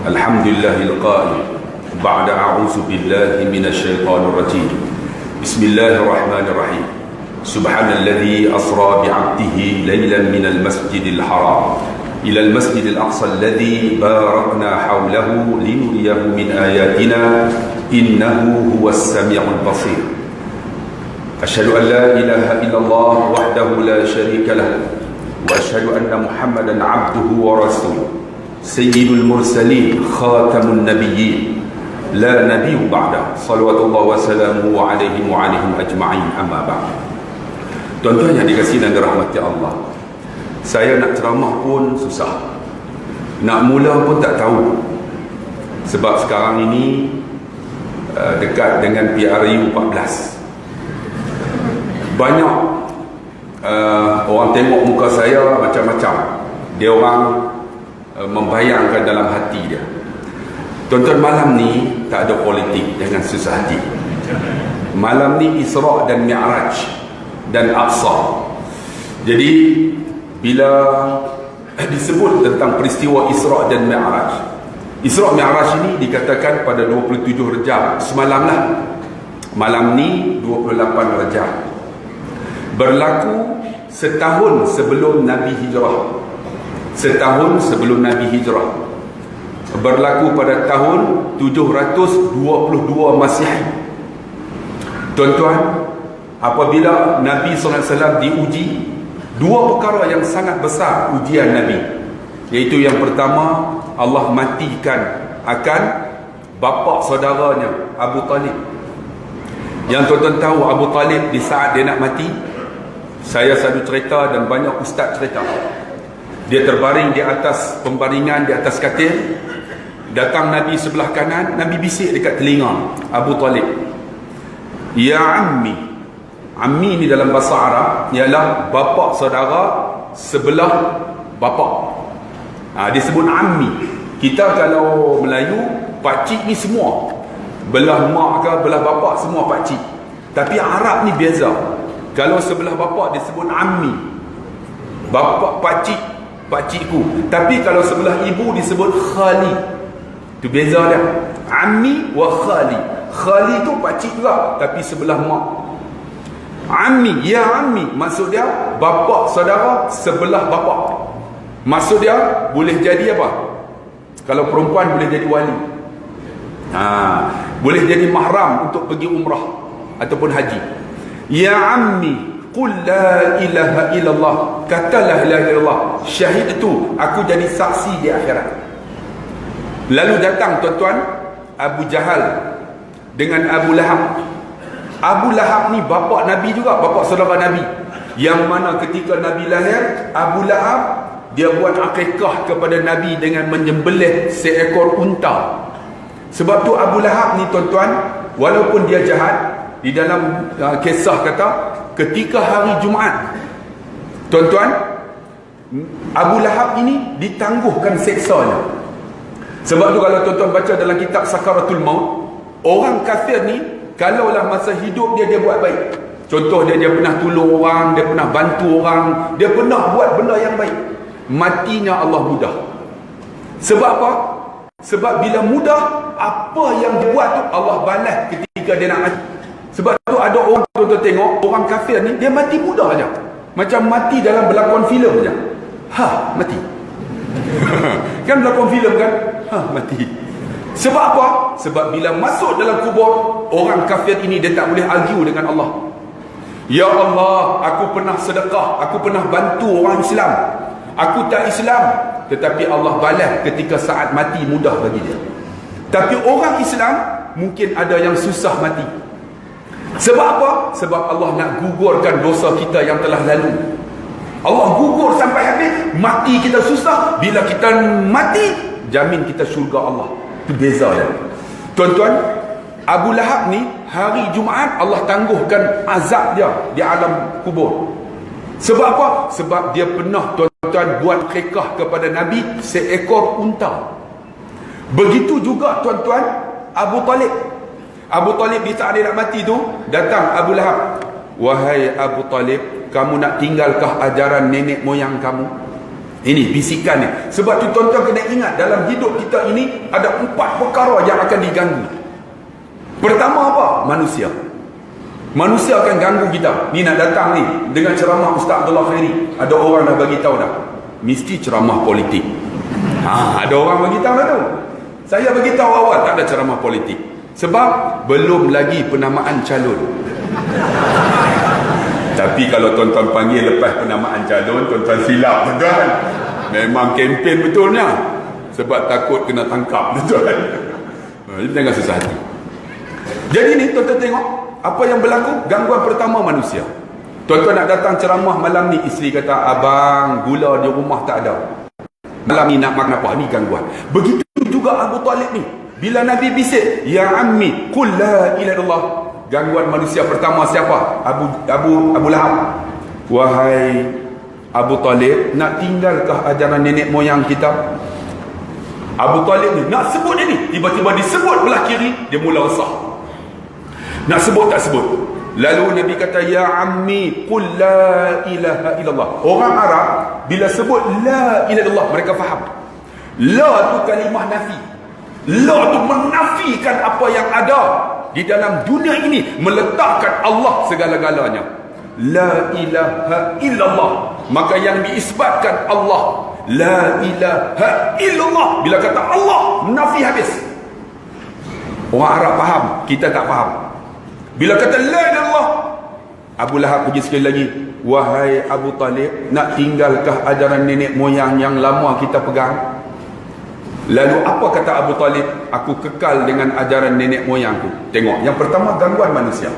الحمد لله القائل بعد أعوذ بالله من الشيطان الرجيم بسم الله الرحمن الرحيم سبحان الذي أسرى بعبده ليلا من المسجد الحرام إلى المسجد الأقصى الذي باركنا حوله لنريه من آياتنا إنه هو السميع البصير أشهد أن لا إله إلا الله وحده لا شريك له وأشهد أن محمدا عبده ورسوله سيد المرسلين خاتم النبيين لا نبي بعده صلوات الله وسلامه عليه وعليهم أجمعين أما بعد. Tuan-tuan yang dikasihi dan dirahmati Allah, saya nak ceramah pun susah, nak mula pun tak tahu. Sebab sekarang ini dekat dengan PRU 14, banyak orang tengok muka saya macam-macam. Dia orang membayangkan dalam hati dia. Tuan-tuan, malam ni tak ada politik, jangan susah hati. Malam ni Isra' dan Mi'raj dan Aqsa. Jadi bila disebut tentang peristiwa Isra' dan Mi'raj, Isra' Mi'raj ini dikatakan pada 27 Rejab, semalam lah. Malam ni 28 Rejab, berlaku setahun sebelum Nabi hijrah. Setahun sebelum Nabi hijrah, berlaku pada tahun 722 Masihi. Tuan-tuan, apabila Nabi SAW diuji, dua perkara yang sangat besar ujian Nabi, iaitu yang pertama, Allah matikan akan bapa saudaranya Abu Talib. Yang tuan-tuan tahu Abu Talib di saat dia nak mati, saya selalu cerita dan banyak ustaz cerita, dia terbaring di atas pembaringan, di atas katil. Datang Nabi sebelah kanan, Nabi bisik dekat telinga Abu Talib, "Ya ammi." Ammi ni dalam bahasa Arab ialah bapa saudara sebelah bapa. Disebut ammi. Kita kalau Melayu, pakcik ni semua, belah mak ke belah bapa semua pakcik. Tapi Arab ni beza. Kalau sebelah bapa disebut ammi, bapa pakcik, pakcikku. Tapi kalau sebelah ibu disebut khali. Itu beza dia. Ammi wa khali. Khali tu pakcik juga, tapi sebelah mak. Ammi, ya ammi, maksud dia bapa saudara sebelah bapa. Maksud dia boleh jadi apa? Kalau perempuan boleh jadi wali, boleh jadi mahram untuk pergi umrah ataupun haji. Ya ammi, qul la ilaha illallah, katalah la ilaha illallah, syahid itu aku jadi saksi di akhirat. Lalu datang tuan-tuan Abu Jahal dengan Abu Lahab. Abu Lahab ni bapa Nabi juga, bapa saudara Nabi, yang mana ketika Nabi lahir, Abu Lahab dia buat akikah kepada Nabi dengan menyembelih seekor unta. Sebab tu Abu Lahab ni tuan-tuan, walaupun dia jahat, di dalam kisah kata ketika hari Jumaat, tuan-tuan, Abu Lahab ini ditangguhkan seksanya. Sebab tu kalau tuan-tuan baca dalam kitab Sakaratul Maut, orang kafir ni kalaulah masa hidup dia buat baik, contoh dia pernah tolong orang, dia pernah bantu orang, dia pernah buat benda yang baik, matinya Allah mudah. Sebab apa? Sebab bila mudah, apa yang dia buat tu Allah balas ketika dia nak mati. Sebab tu ada orang, tuan-tuan tengok, orang kafir ni dia mati mudah aja, macam mati dalam berlakon filem aja. Mati. Kan berlakon filem kan? Mati. Sebab apa? Sebab bila masuk dalam kubur, orang kafir ini dia tak boleh argue dengan Allah. Ya Allah, aku pernah sedekah, aku pernah bantu orang Islam, aku tak Islam, tetapi Allah balas ketika saat mati mudah bagi dia. Tapi orang Islam mungkin ada yang susah mati. Sebab apa? Sebab Allah nak gugurkan dosa kita yang telah lalu. Allah gugur sampai habis, mati kita susah, bila kita mati jamin kita syurga Allah. Itu beza dia. Tuan-tuan, Abu Lahab ni hari Jumaat Allah tangguhkan azab dia di alam kubur. Sebab apa? Sebab dia pernah tuan-tuan buat khikah kepada Nabi seekor unta. Begitu juga tuan-tuan Abu Talib. Abu Talib di saat dia nak mati tu, datang Abu Lahab, "Wahai Abu Talib, kamu nak tinggalkah ajaran nenek moyang kamu? Ini bisikan ni. Sebab tu tuan-tuan kena ingat, dalam hidup kita ini ada 4 perkara yang akan diganggu. Pertama apa? Manusia. Manusia akan ganggu kita. Ni nak datang ni dengan ceramah Ustaz Abdullah Khairi. Ada orang dah bagi tahu dah, mesti ceramah politik. Ada orang bagi tahu dah tu. Saya bagi tahu awal tak ada ceramah politik. Sebab belum lagi penamaan calon. Tapi kalau tuan-tuan panggil lepas penamaan calon, tuan-tuan silap, tuan-tuan. Memang kempen betulnya. Sebab takut kena tangkap, tuan-tuan. Jangan susah hati. Jadi ni tuan-tuan tengok apa yang berlaku. Gangguan pertama manusia. Tuan-tuan nak datang ceramah malam ni, isteri kata, abang gula di rumah tak ada, malam ni nak makan apa? Ni gangguan. Begitu juga Abu Talib ni. Bila Nabi bisik, ya ammi qul la ilaha illallah, gangguan manusia pertama siapa? Abu Lahab. Wahai Abu Talib, nak tinggalkah ajaran nenek moyang kita? Abu Talib ni nak sebut dia ni, tiba-tiba disebut belah kiri, dia mula resah. Nak sebut tak sebut. Lalu Nabi kata, ya ammi qul la ilaha illallah. Orang Arab bila sebut la ilaha illallah, mereka faham. La tu kalimah nafi. La tu menafikan apa yang ada di dalam dunia ini, meletakkan Allah segala-galanya. La ilaha illallah, maka yang diisbatkan Allah. La ilaha illallah, bila kata Allah, nafi habis. Orang Arab faham, kita tak faham. Bila kata la ilallah, Abu Lahab pergi sekali lagi, wahai Abu Talib, nak tinggalkah ajaran nenek moyang yang lama kita pegang? Lalu apa kata Abu Talib? Aku kekal dengan ajaran nenek moyangku. Tengok, yang pertama gangguan manusia.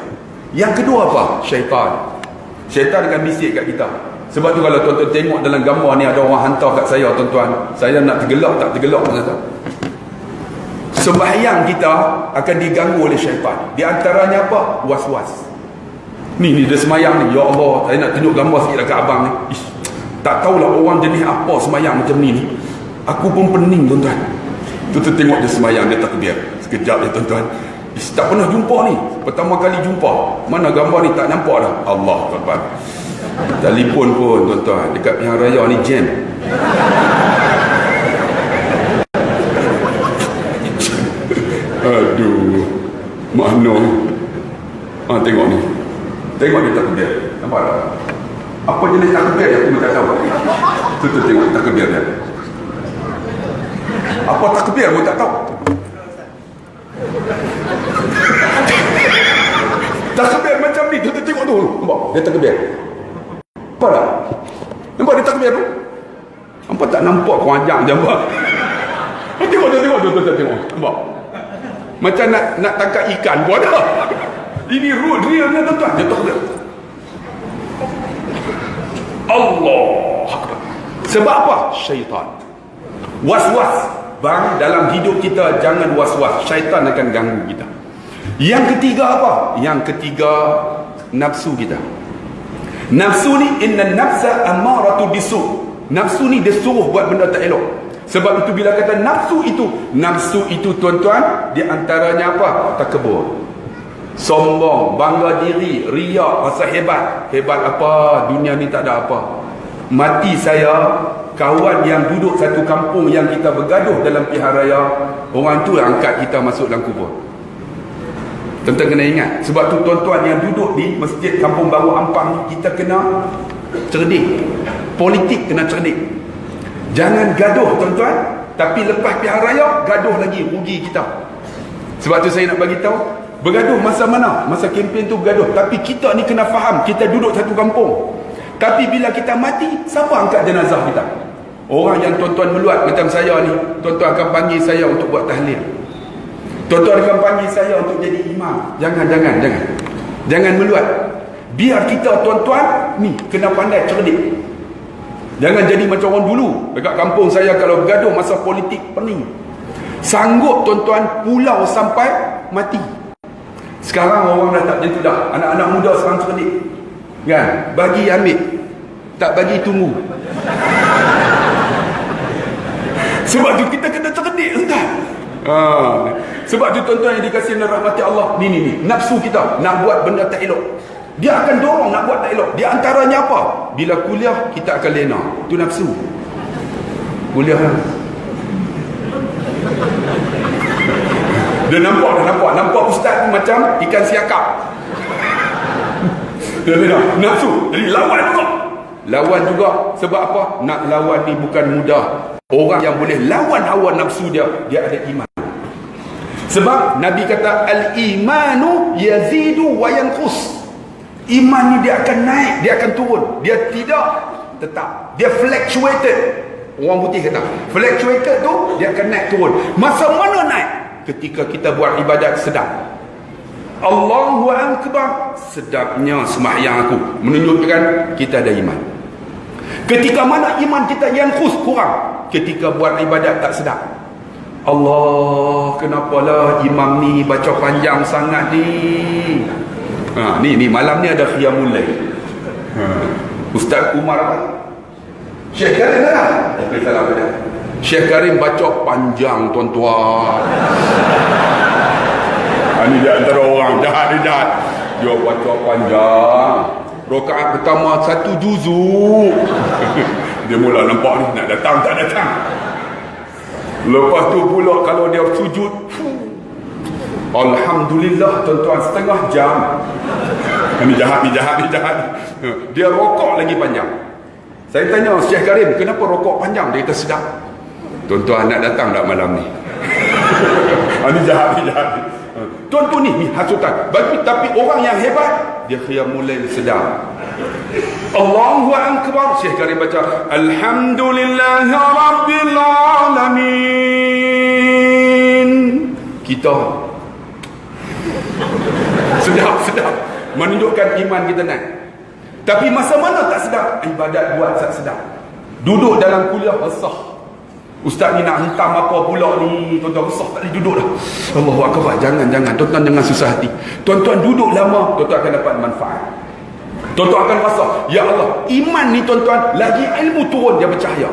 Yang kedua apa? Syaitan. Syaitan akan bisik kat kita. Sebab tu kalau tuan-tuan tengok dalam gambar ni, ada orang hantar kat saya, tuan-tuan, saya nak tergelak tak tergelak, tuan-tuan. Sembahyang kita akan diganggu oleh syaitan. Di antaranya apa? Was-was. Ni dia sembahyang ni, ya Allah, saya nak tunjuk gambar sikit dekat abang ni. Ish, tak tahulah orang jenis apa sembahyang macam ni. Aku pun pening, tuan-tuan. Tu tengok dia sembahyang, dia takbir. Sekejap dia, tuan-tuan. Ish, tak pernah jumpa ni. Pertama kali jumpa. Mana gambar ni tak nampak dah. Allah, tuan-tuan. Telefon pun, tuan-tuan, dekat pihak raya ni jam. Aduh, mana? Tengok ni. Tengok dia takbir. Nampak tak? Apa jenis takbir yang aku tak tahu. Tu tengok takbir dia. Apa takbir aku tak tahu. Takbir macam ni. Tu tengok tu. Nampak? Dia takbir. Nampak tak? Nampak dia takbir tu? Nampak tak? Nampak keranjang je. Tengok tengok. Nampak? Macam nak tangkap ikan pun ada. Ini rule realnya, tuan-tuan. Dia takbir. Allah Akbar. Sebab apa? Syaitan. Was-was. Bang, dalam hidup kita jangan was-was. Syaitan akan ganggu kita. Yang ketiga apa? Yang ketiga, nafsu kita. Nafsu ni, inna nafsa ammaratu bisu. Nafsu ni dia suruh buat benda tak elok. Sebab itu bila kata nafsu itu tuan-tuan, di antaranya apa? Takabur, sombong, bangga diri, riak, rasa hebat. Hebat apa? Dunia ni tak ada apa. Mati saya, kawan yang duduk satu kampung yang kita bergaduh dalam pihak raya, orang tu angkat kita masuk dalam kubur. Tuan-tuan kena ingat. Sebab tu tuan-tuan yang duduk di masjid Kampung Baru Ampang, kita kena cerdik. Politik kena cerdik. Jangan gaduh, tuan-tuan. Tapi lepas pihak raya, gaduh lagi, rugi kita. Sebab tu saya nak bagi tahu, bergaduh masa mana? Masa kempen tu bergaduh. Tapi kita ni kena faham, kita duduk satu kampung. Tapi bila kita mati, siapa angkat jenazah kita? Orang yang tuan-tuan meluat macam saya ni, tuan-tuan akan panggil saya untuk buat tahlil. Tuan-tuan akan panggil saya untuk jadi imam. Jangan meluat. Biar kita, tuan-tuan, ni kena pandai cerdik. Jangan jadi macam orang dulu. Dekat kampung saya kalau bergaduh masa politik, pening. Sanggup, tuan-tuan, pulau sampai mati. Sekarang orang dah tak macam tu dah. Anak-anak muda sekarang cerdik. Kan? Bagi ambil, tak bagi tunggu. Sebab tu kita kena cerdik, entah. Sebab tu tuan-tuan yang dikasihi rahmati Allah, ni nafsu kita nak buat benda tak elok. Dia akan dorong nak buat tak elok. Di antaranya apa? Bila kuliah kita akan lena. Tu nafsu. Kuliah lah. Dia nampak ustaz ni macam ikan siakap. Dia nafsu. Jadi lawan juga. Sebab apa? Nak lawan ni bukan mudah. Orang yang boleh lawan hawa nafsu dia ada iman. Sebab Nabi kata al-imanu yazidu wa yanqus. Iman ni dia akan naik, dia akan turun. Dia tidak tetap. Dia fluctuated. Orang putih kata fluctuated tu dia akan naik turun. Masa mana naik? Ketika kita buat ibadat sedap. Allahu Akbar, sedapnya sembahyang aku, menunjukkan kita ada iman. Ketika mana iman kita yang kurang? Ketika buat ibadat tak sedap. Allah, kenapalah imam ni baca panjang sangat ni? Ni malam ni ada qiyamul lail. Ustaz Umar apa? Syekh Karim lah. Salah pada. Syekh Karim baca panjang, tuan-tuan. Ini dia antara orang jahat. Dia baca panjang. Rakaat pertama 1 juzuk. Dia mula nampak ni nak datang tak datang. Lepas tu pula kalau dia sujud, alhamdulillah tuan-tuan, setengah jam. Ini jahat. Dia rokok lagi panjang. Saya tanya Syekh Karim, kenapa rokok panjang? Dia kata sedap. Tuan-tuan nak datang tak malam ni? Ini jahat. Tuan-tuan ni hasutan. Tapi orang yang hebat, dia qiyamul lail sedap. Allahu Akbar. Syekh Karim baca alhamdulillahi rabbil alamin. Kita sedap menunjukkan iman kita naik. Tapi masa mana tak sedap? Ibadat buat tak sedap. Duduk dalam kuliah resah. Ustaz ni nak hentam apa pula ni, tuan-tuan, resah tak boleh duduk dah. Allahu Akbar. Jangan tuan-tuan, jangan susah hati. Tuan-tuan duduk lama, tuan-tuan akan dapat manfaat. Tuan-tuan akan rasa, ya Allah, iman ni tuan-tuan, lagi ilmu turun, dia bercahaya.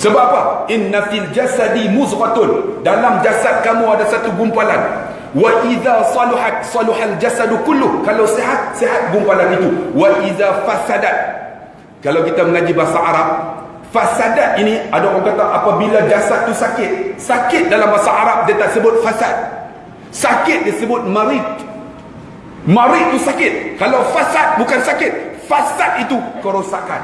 Sebab apa? Inna fil jasadi muzghatun. Dalam jasad kamu ada satu gumpalan. Wa idza saluhat saluhal jasadu kullu. Kalau sihat gumpalan itu. Wa idza fasadat. Kalau kita mengaji bahasa Arab, fasadat ini ada orang kata apabila jasad tu sakit dalam bahasa Arab dia tak sebut fasad. Sakit dia sebut marid. Marid tu sakit. Kalau fasad bukan sakit. Fasad itu kerosakan.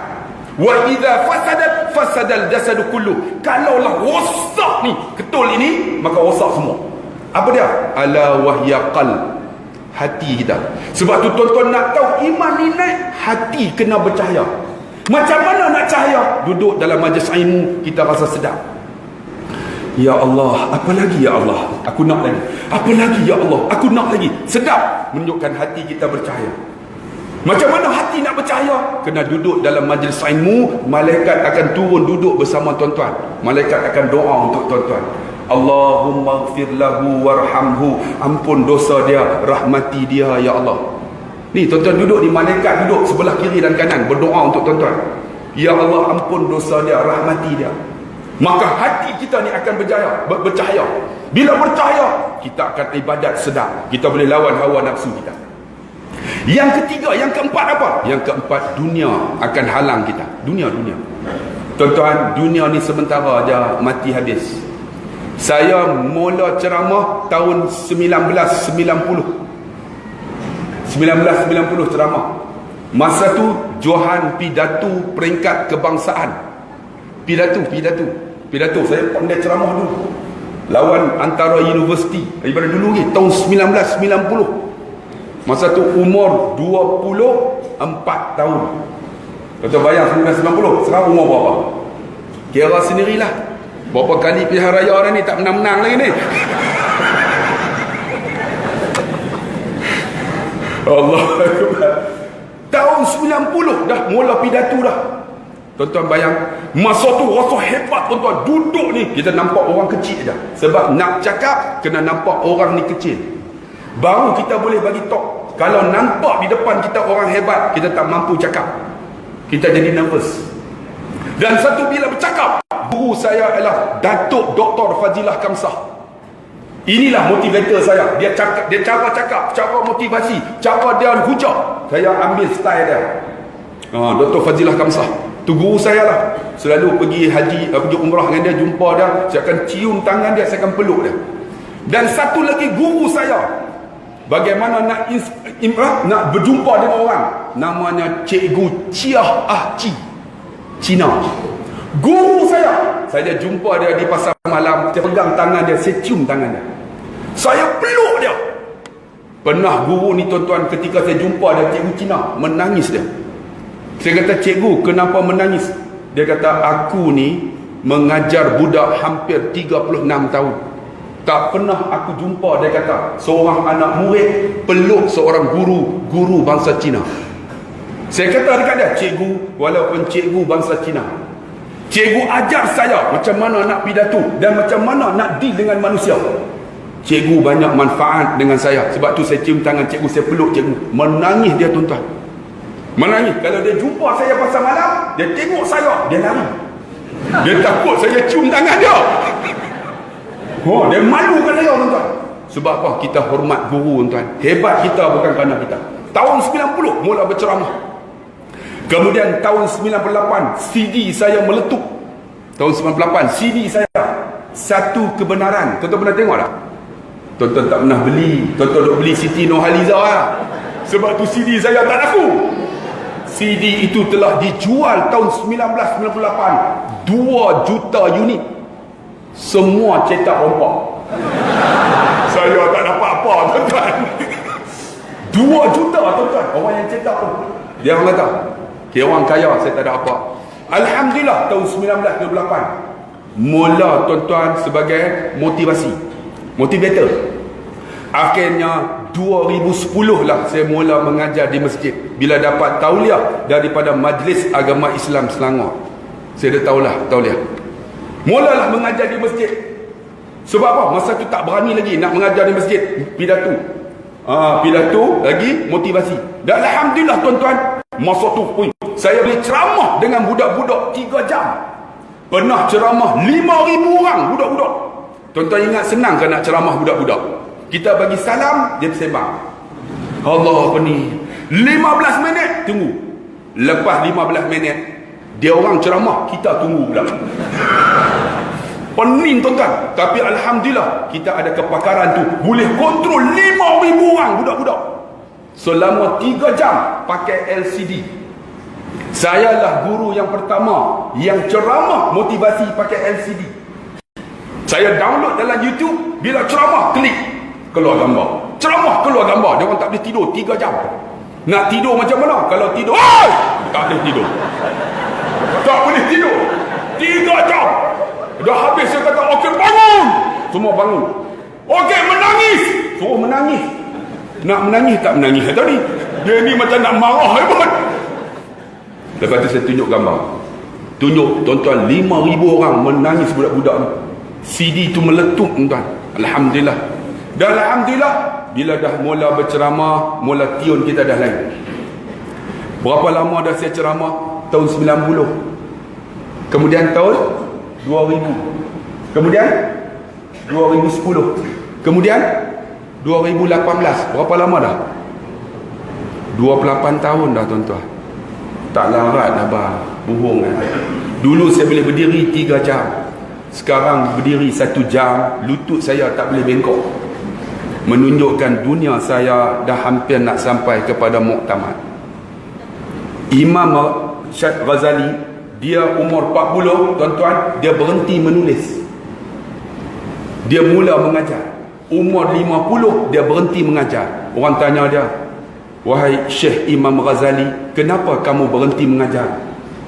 Wa idza fasadat fasadal jasadu kullu. Kalaulah rosak ni ketul ini, maka rosak semua. Apa dia? Ala wahya qalb. Hati kita. Sebab tu tuan-tuan nak tahu iman ni naik, hati kena bercahaya. Macam mana nak cahaya? Duduk dalam majlis ilmu, kita rasa sedap. Ya Allah, apa lagi ya Allah? Aku nak lagi. Apa lagi ya Allah? Aku nak lagi. Sedap. Menunjukkan hati kita bercahaya. Macam mana hati nak bercahaya? Kena duduk dalam majlis ilmu, malaikat akan turun duduk bersama tuan-tuan. Malaikat akan doa untuk tuan-tuan. Allahumma ighfir lahu warhamhu. Ampun dosa dia, rahmati dia ya Allah. Ni tuan-tuan duduk ni, malaikat duduk sebelah kiri dan kanan berdoa untuk tuan-tuan. Ya Allah, ampun dosa dia, rahmati dia. Maka hati kita ni akan bercahaya. Bila bercahaya, kita akan ibadat sedap. Kita boleh lawan hawa nafsu kita. Yang ketiga, yang keempat apa? Yang keempat, dunia akan halang kita. Dunia. Tuan-tuan, dunia ni sementara aja, mati habis. Saya mula ceramah tahun 1990 ceramah. Masa tu Johan pidato peringkat kebangsaan. Pidato saya pandai ceramah dulu. Lawan antara universiti daripada dulu ni tahun 1990. Masa tu umur 24 tahun. Kata bayang 1990, sekarang umur berapa? Kira sendirilah. Berapa kali pilihan raya orang ni tak menang-menang lagi ni. Allah Akbar. Tahun 90 dah mula pidato dah. Tuan-tuan bayang, masa tu rasa hebat tuan-tuan. Duduk ni kita nampak orang kecil je. Sebab nak cakap kena nampak orang ni kecil. Baru kita boleh bagi talk. Kalau nampak di depan kita orang hebat, kita tak mampu cakap. Kita jadi nervous. Dan satu bila bercakap, guru saya ialah Datuk Dr. Fazilah Kamsah. Inilah motivator saya. Dia cara cakap, cara motivasi, cara dia hujah. Saya ambil style dia. Dr. Fazilah Kamsah. Tu guru saya lah. Selalu pergi haji, pergi umrah dengan dia, jumpa dia, saya akan cium tangan dia, saya akan peluk dia. Dan satu lagi guru saya, bagaimana nak berjumpa dengan orang, namanya Cikgu Chiah Ah Chi, Cina. Guru saya jumpa dia di pasar malam, saya pegang tangan dia, saya cium tangan dia, saya peluk dia. Pernah guru ni tuan-tuan, ketika saya jumpa dia, Cikgu Cina, menangis dia. Saya kata, cikgu, kenapa menangis? Dia kata, aku ni mengajar budak hampir 36 tahun. Tak pernah aku jumpa, dia kata, seorang anak murid peluk seorang guru bangsa Cina. Saya kata dekat dia, cikgu, walaupun cikgu bangsa Cina, cikgu ajar saya macam mana nak pidato dan macam mana nak deal dengan manusia. Cikgu banyak manfaat dengan saya. Sebab tu saya cium tangan cikgu, saya peluk cikgu. Menangis dia tuan-tuan. Menangis. Kalau dia jumpa saya pasal malam, dia tengok saya, dia lari. Dia takut saya cium tangan dia. Dia malukan saya tuan-tuan. Sebab apa? Kita hormat guru tuan-tuan. Hebat kita bukan kerana kita. Tahun 90 mula berceramah. Kemudian tahun 98 CD saya meletup. Tahun 98 CD saya Satu Kebenaran. Tuan-tuan pernah tengok tak? Tuan-tuan tak pernah beli. Tuan-tuan duk beli Siti Nurhaliza lah. Sebab tu CD saya tak laku. CD itu telah dijual tahun 1998 2 juta unit. Semua cetak rompak. Saya tak dapat apa tuan-tuan. 2 juta tuan-tuan. Orang yang cetak tu, dia orang kata, kira orang kaya, saya tak ada apa. Alhamdulillah tahun 1998 mula tuan-tuan sebagai motivator. Akhirnya 2010 lah saya mula mengajar di masjid. Bila dapat tauliah daripada Majlis Agama Islam Selangor, saya dah tauliah. Mulalah mengajar di masjid. Sebab apa? Masa tu tak berani lagi nak mengajar di masjid, pidato lagi motivasi. Dan alhamdulillah tuan-tuan, masa tu saya boleh ceramah dengan budak-budak 3 jam. Pernah ceramah 5,000 orang budak-budak. Tuan-tuan ingat senang kan nak ceramah budak-budak? Kita bagi salam, dia bersembang. Allah apa ni? 15 minit tunggu. Lepas 15 minit dia orang ceramah, kita tunggu pula. Pening tuan-tuan. Tapi alhamdulillah kita ada kepakaran tu, boleh kontrol 5,000 orang budak-budak selama 3 jam pakai LCD. Saya lah guru yang pertama yang ceramah motivasi pakai LCD. Saya download dalam YouTube. Bila ceramah, klik, keluar gambar. Ceramah, keluar gambar. Dia orang tak boleh tidur 3 jam. Nak tidur macam mana? Kalau tidur, tak boleh tidur. Tak boleh tidur 3 jam. Dah habis saya kata, okey bangun. Semua bangun. Okey menangis. Suruh menangis. Nak menangis tak menangis tadi. Dia ni macam nak marah hebat. Lepas tu saya tunjuk gambar. Tunjuk tuan-tuan 5,000 orang menangis budak-budak ni. CD tu meletup tuan. Alhamdulillah. Dan alhamdulillah bila dah mula berceramah, mula tiun kita dah lain. Berapa lama dah saya ceramah? Tahun 90. Kemudian tahun 2000. Kemudian 2010. Kemudian 2018. Berapa lama dah? 28 tahun dah tuan-tuan. Tak larat dah bang. Bohong kan? Dulu saya boleh berdiri 3 jam. Sekarang berdiri 1 jam. Lutut saya tak boleh bengkok. Menunjukkan dunia saya dah hampir nak sampai kepada muktamad. Imam Syed Ghazali, dia umur 40 tuan-tuan, dia berhenti menulis. Dia mula mengajar. Umur 50 dia berhenti mengajar. Orang tanya dia, wahai Syekh Imam Ghazali, kenapa kamu berhenti mengajar?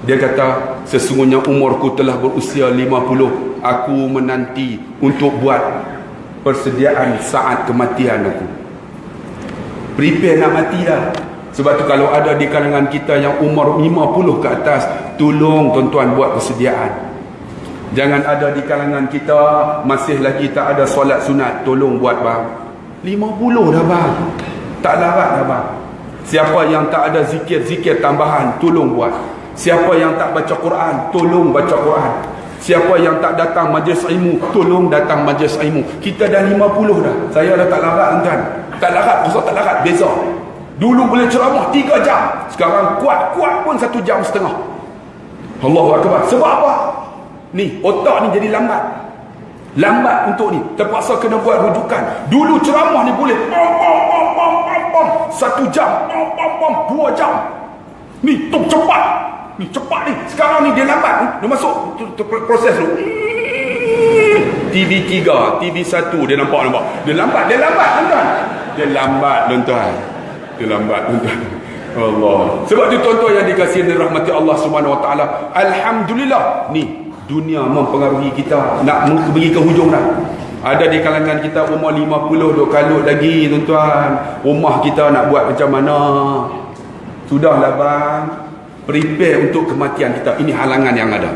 Dia kata, sesungguhnya umurku telah berusia 50. Aku menanti untuk buat persediaan saat kematian aku. Prepare nak mati dah. Sebab tu kalau ada di kalangan kita yang umur 50 ke atas, tolong tuan-tuan buat persediaan. Jangan ada di kalangan kita masih lagi tak ada solat sunat, tolong buat bang. 50 dah bang. Tak larat dah bang. Siapa yang tak ada zikir-zikir tambahan, tolong buat. Siapa yang tak baca Quran, tolong baca Quran. Siapa yang tak datang majlis ilmu, tolong datang majlis ilmu. Kita dah 50 dah. Saya dah tak larat tuan. Tak larat, besar tak larat, beza. Dulu boleh ceramah 3 jam. Sekarang kuat-kuat pun 1 jam setengah. Allahu Akbar. Sebab apa? Ni, otak ni jadi lambat. Lambat untuk ni. Terpaksa kena buat rujukan. Dulu ceramah ni boleh 1 jam, 2 jam. Ni, tu cepat. Ni, cepat ni. Sekarang ni dia lambat. Dia masuk proses tu. TV3, TV1 dia nampak. Dia lambat tuan-tuan. Dia lambat tuan-tuan. Allah. Sebab tu tuan-tuan yang dikasihi rahmati Allah Subhanahu Wa Taala. Alhamdulillah. Ni dunia mempengaruhi kita. Nak pergi ke hujung dah. Ada di kalangan kita umur 50 duk kalut lagi tuan-tuan. Rumah kita nak buat macam mana? Sudahlah bang. Prepare untuk kematian kita. Ini halangan yang ada.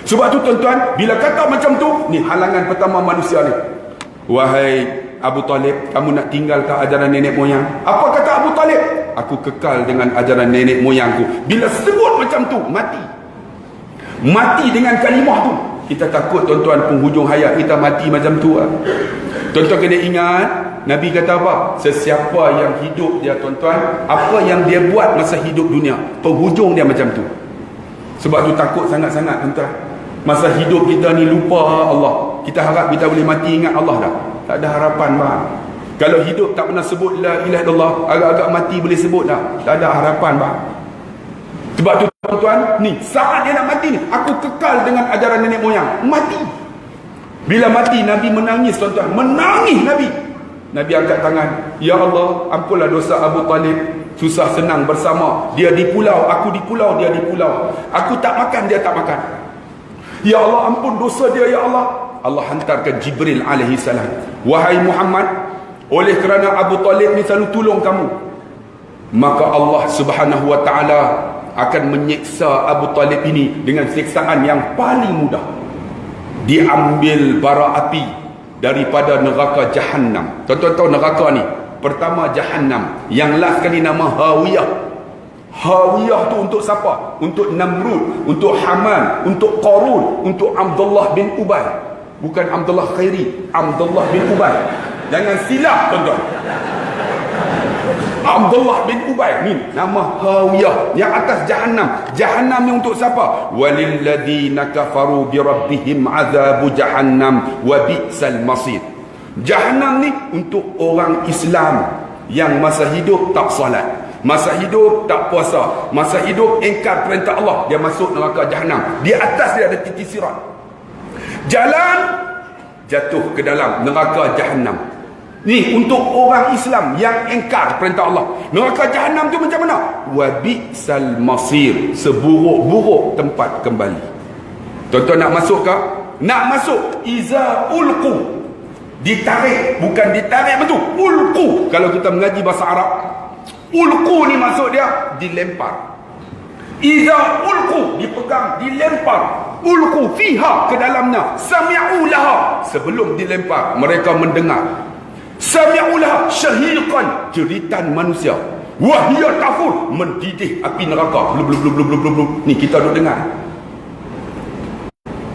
Sebab tu tuan-tuan, bila kata macam tu, ni halangan pertama manusia ni. Wahai Abu Talib, kamu nak tinggalkan ajaran nenek moyang? Apa kata Abu Talib? Aku kekal dengan ajaran nenek moyangku. Bila sebut macam tu, mati dengan kalimah tu. Kita takut tuan-tuan penghujung hayat kita mati macam tu. Tuan-tuan kena ingat, Nabi kata apa? Sesiapa yang hidup dia tuan-tuan, apa yang dia buat masa hidup dunia, penghujung dia macam tu. Sebab tu takut sangat-sangat tuan-tuan. Masa hidup kita ni lupa Allah. Kita harap kita boleh mati ingat Allah dah. Tak ada harapan bang. Kalau hidup tak pernah sebut la ilaha illallah, agak-agak mati boleh sebut dah. Tak ada harapan bang. Sebab tu tuan-tuan, ni saat dia nak mati ni, aku kekal dengan ajaran nenek moyang. Mati. Bila mati Nabi menangis tuan-tuan. Menangis Nabi. Nabi angkat tangan. Ya Allah, ampunlah dosa Abu Talib. Susah senang bersama. Dia di pulau, aku di pulau, dia di pulau. Aku tak makan, dia tak makan. Ya Allah, ampun dosa dia ya Allah. Allah hantarkan Jibril alaihi salam. Wahai Muhammad, oleh kerana Abu Talib ni selalu tolong kamu, maka Allah Subhanahu wa taala akan menyiksa Abu Talib ini dengan siksaan yang paling mudah. Diambil bara api daripada neraka Jahannam. Tuan-tuan tahu neraka ni, pertama Jahannam, yang last kali nama Hawiyah. Hawiyah tu untuk siapa? Untuk Namrud, untuk Haman, untuk Qarun, untuk Abdullah bin Ubay. Bukan Abdullah Khairi, Abdullah bin Ubay. Jangan silap tuan-tuan. Abdullah bin Ubay ni nama Hawiyah, yang atas Jahannam. Jahannam ni untuk siapa? Walilladzina kafaru bi rabbihim azabu jahannam wa bi'sal masir. Jahannam ni untuk orang Islam yang masa hidup tak salat, masa hidup tak puasa, masa hidup ingkar perintah Allah, dia masuk neraka Jahannam. Di atas dia ada titik sirat. Jalan jatuh ke dalam neraka Jahannam. Ni untuk orang Islam yang ingkar perintah Allah. Neraka Jahannam tu macam mana? Wa bi'sal masir, seburuk-buruk tempat kembali. Tuan-tuan nak masuk ke? Nak masuk. Iza ulqu, ditarik, bukan ditarik betul. Ulqu, kalau kita mengaji bahasa Arab, ulqu ni maksud dia dilempar. Iza ulqu, dipegang, dilempar. Ulqu fiha, ke dalamnya. Sami'u laha, sebelum dilempar mereka mendengar. Sami'u laha syahiqan, jeritan manusia. Wahiyat tafur, mendidih api neraka. Blub. Ni kita duk dengar.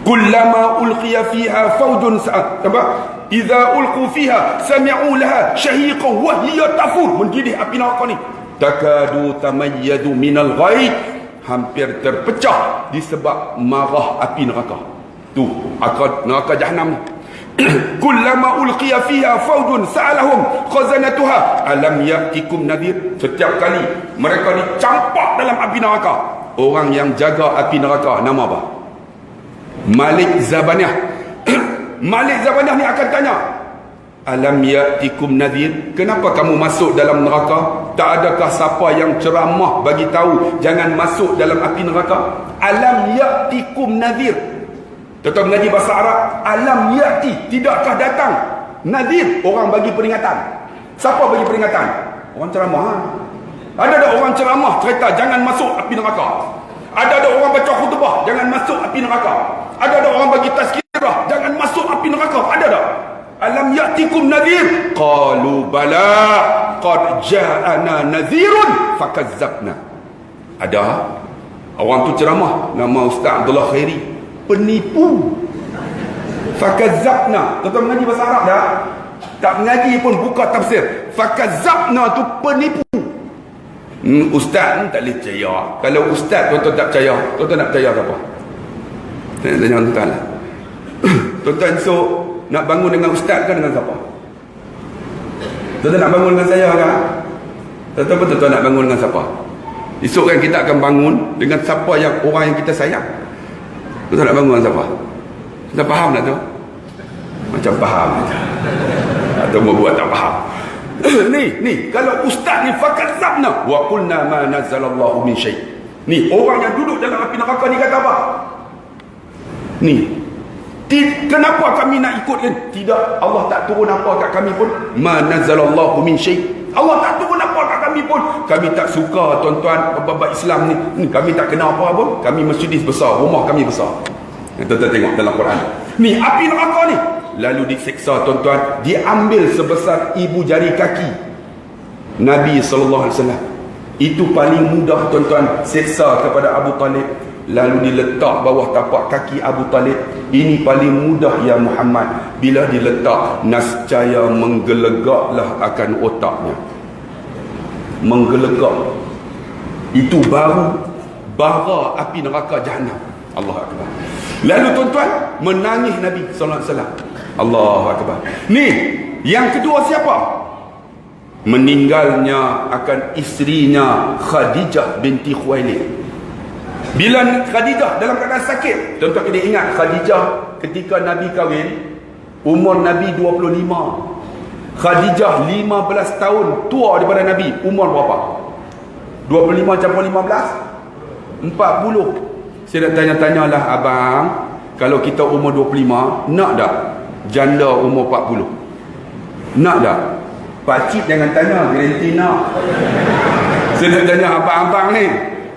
Kullama ulqiya fiha fawjun sa'at. Nampak? Idza ulqu fiha sami'u laha shahiqan wa hiya tafur, mendidih api neraka ni. Takadu tamayyadu minal ghaib, hampir terpecah disebab marah api neraka. Tu neraka Jahannam ni. Kullama ulqiya fiha fawjun sa'alahum khazanatuha alam ya'tikum nadhir. Setiap kali mereka dicampak dalam api neraka, orang yang jaga api neraka nama apa? Malik Zabaniah. Malik Zabaniah ni akan tanya, alam ya'tikum nadhir, kenapa kamu masuk dalam neraka? Tak adakah siapa yang ceramah bagi tahu jangan masuk dalam api neraka? Alam ya'tikum nadhir. Tuan-tuan mengaji bahasa Arab, alam ya'ti, tidakkah datang? Nadhir, orang bagi peringatan. Siapa bagi peringatan? Orang ceramah. Ada orang ceramah cerita jangan masuk api neraka. Ada orang baca khutbah jangan masuk api neraka. Ada orang bagi tazkirah jangan masuk api neraka. Ada tak? Alam ya'tikum nadhir? Qalu bala qad ja'ana nadhirun fakazzabna. Ada orang tu ceramah, nama Ustaz Abdullah Khairi, penipu. Fakazzabna. Tuan-tuan mengaji bahasa Arab dah? Tak mengaji pun buka tafsir. Fakazzabna tu penipu. Ustaz tak boleh percaya. Kalau ustaz tuan-tuan tak percaya, tuan-tuan nak percaya apa? Tanya tuan-tuan lah. Tuan-tuan esok nak bangun dengan ustaz kan dengan siapa? Tuan-tuan nak bangun dengan saya kan? Tuan-tuan nak bangun dengan siapa? Esok kan kita akan bangun dengan siapa yang orang yang kita sayang. Tuan-tuan nak bangun dengan siapa? Tuan faham tak tu? Macam faham atau mau buat tak faham. Ni kalau ustaz ni fakadzabna wa qulna ma nazzalallahu min syai'. Ni orang yang duduk dalam api neraka ni kata apa? Ni kenapa kami nak ikutkan? Tidak, Allah tak turun apa kat kami pun. Ma nazzalallahu min syai'. Allah tak turun apa kat kami pun. Kami tak suka tuan-tuan bab Islam ni. Kami tak kena apa pun. Kami Mercedes besar, rumah kami besar. Tuan-tuan tengok dalam Quran. Ni api neraka ni. Lalu diseksa tuan-tuan, diambil sebesar ibu jari kaki Nabi SAW. Itu paling mudah tuan-tuan, seksa kepada Abu Talib. Lalu diletak bawah tapak kaki Abu Talib. Ini paling mudah ya Muhammad. Bila diletak, nascaya menggelegaklah akan otaknya. Menggelegak. Itu baru bara api neraka Jahannam. Allah Akbar. Lalu tuan-tuan, menangis Nabi SAW. Allahu Akbar. Ni yang kedua siapa? Meninggalnya akan isterinya Khadijah binti Khuwailid. Bila Khadijah dalam keadaan sakit, tuan-tuan kena ingat Khadijah ketika Nabi kahwin, umur Nabi 25. Khadijah 15 tahun tua daripada Nabi. Umur berapa? 25 campur 15? 40. Saya nak tanya-tanyalah abang, kalau kita umur 25, nak tak janda umur 40? Nak tak? Pakcik jangan tanya, garanti nak. Saya nak tanya abang-abang ni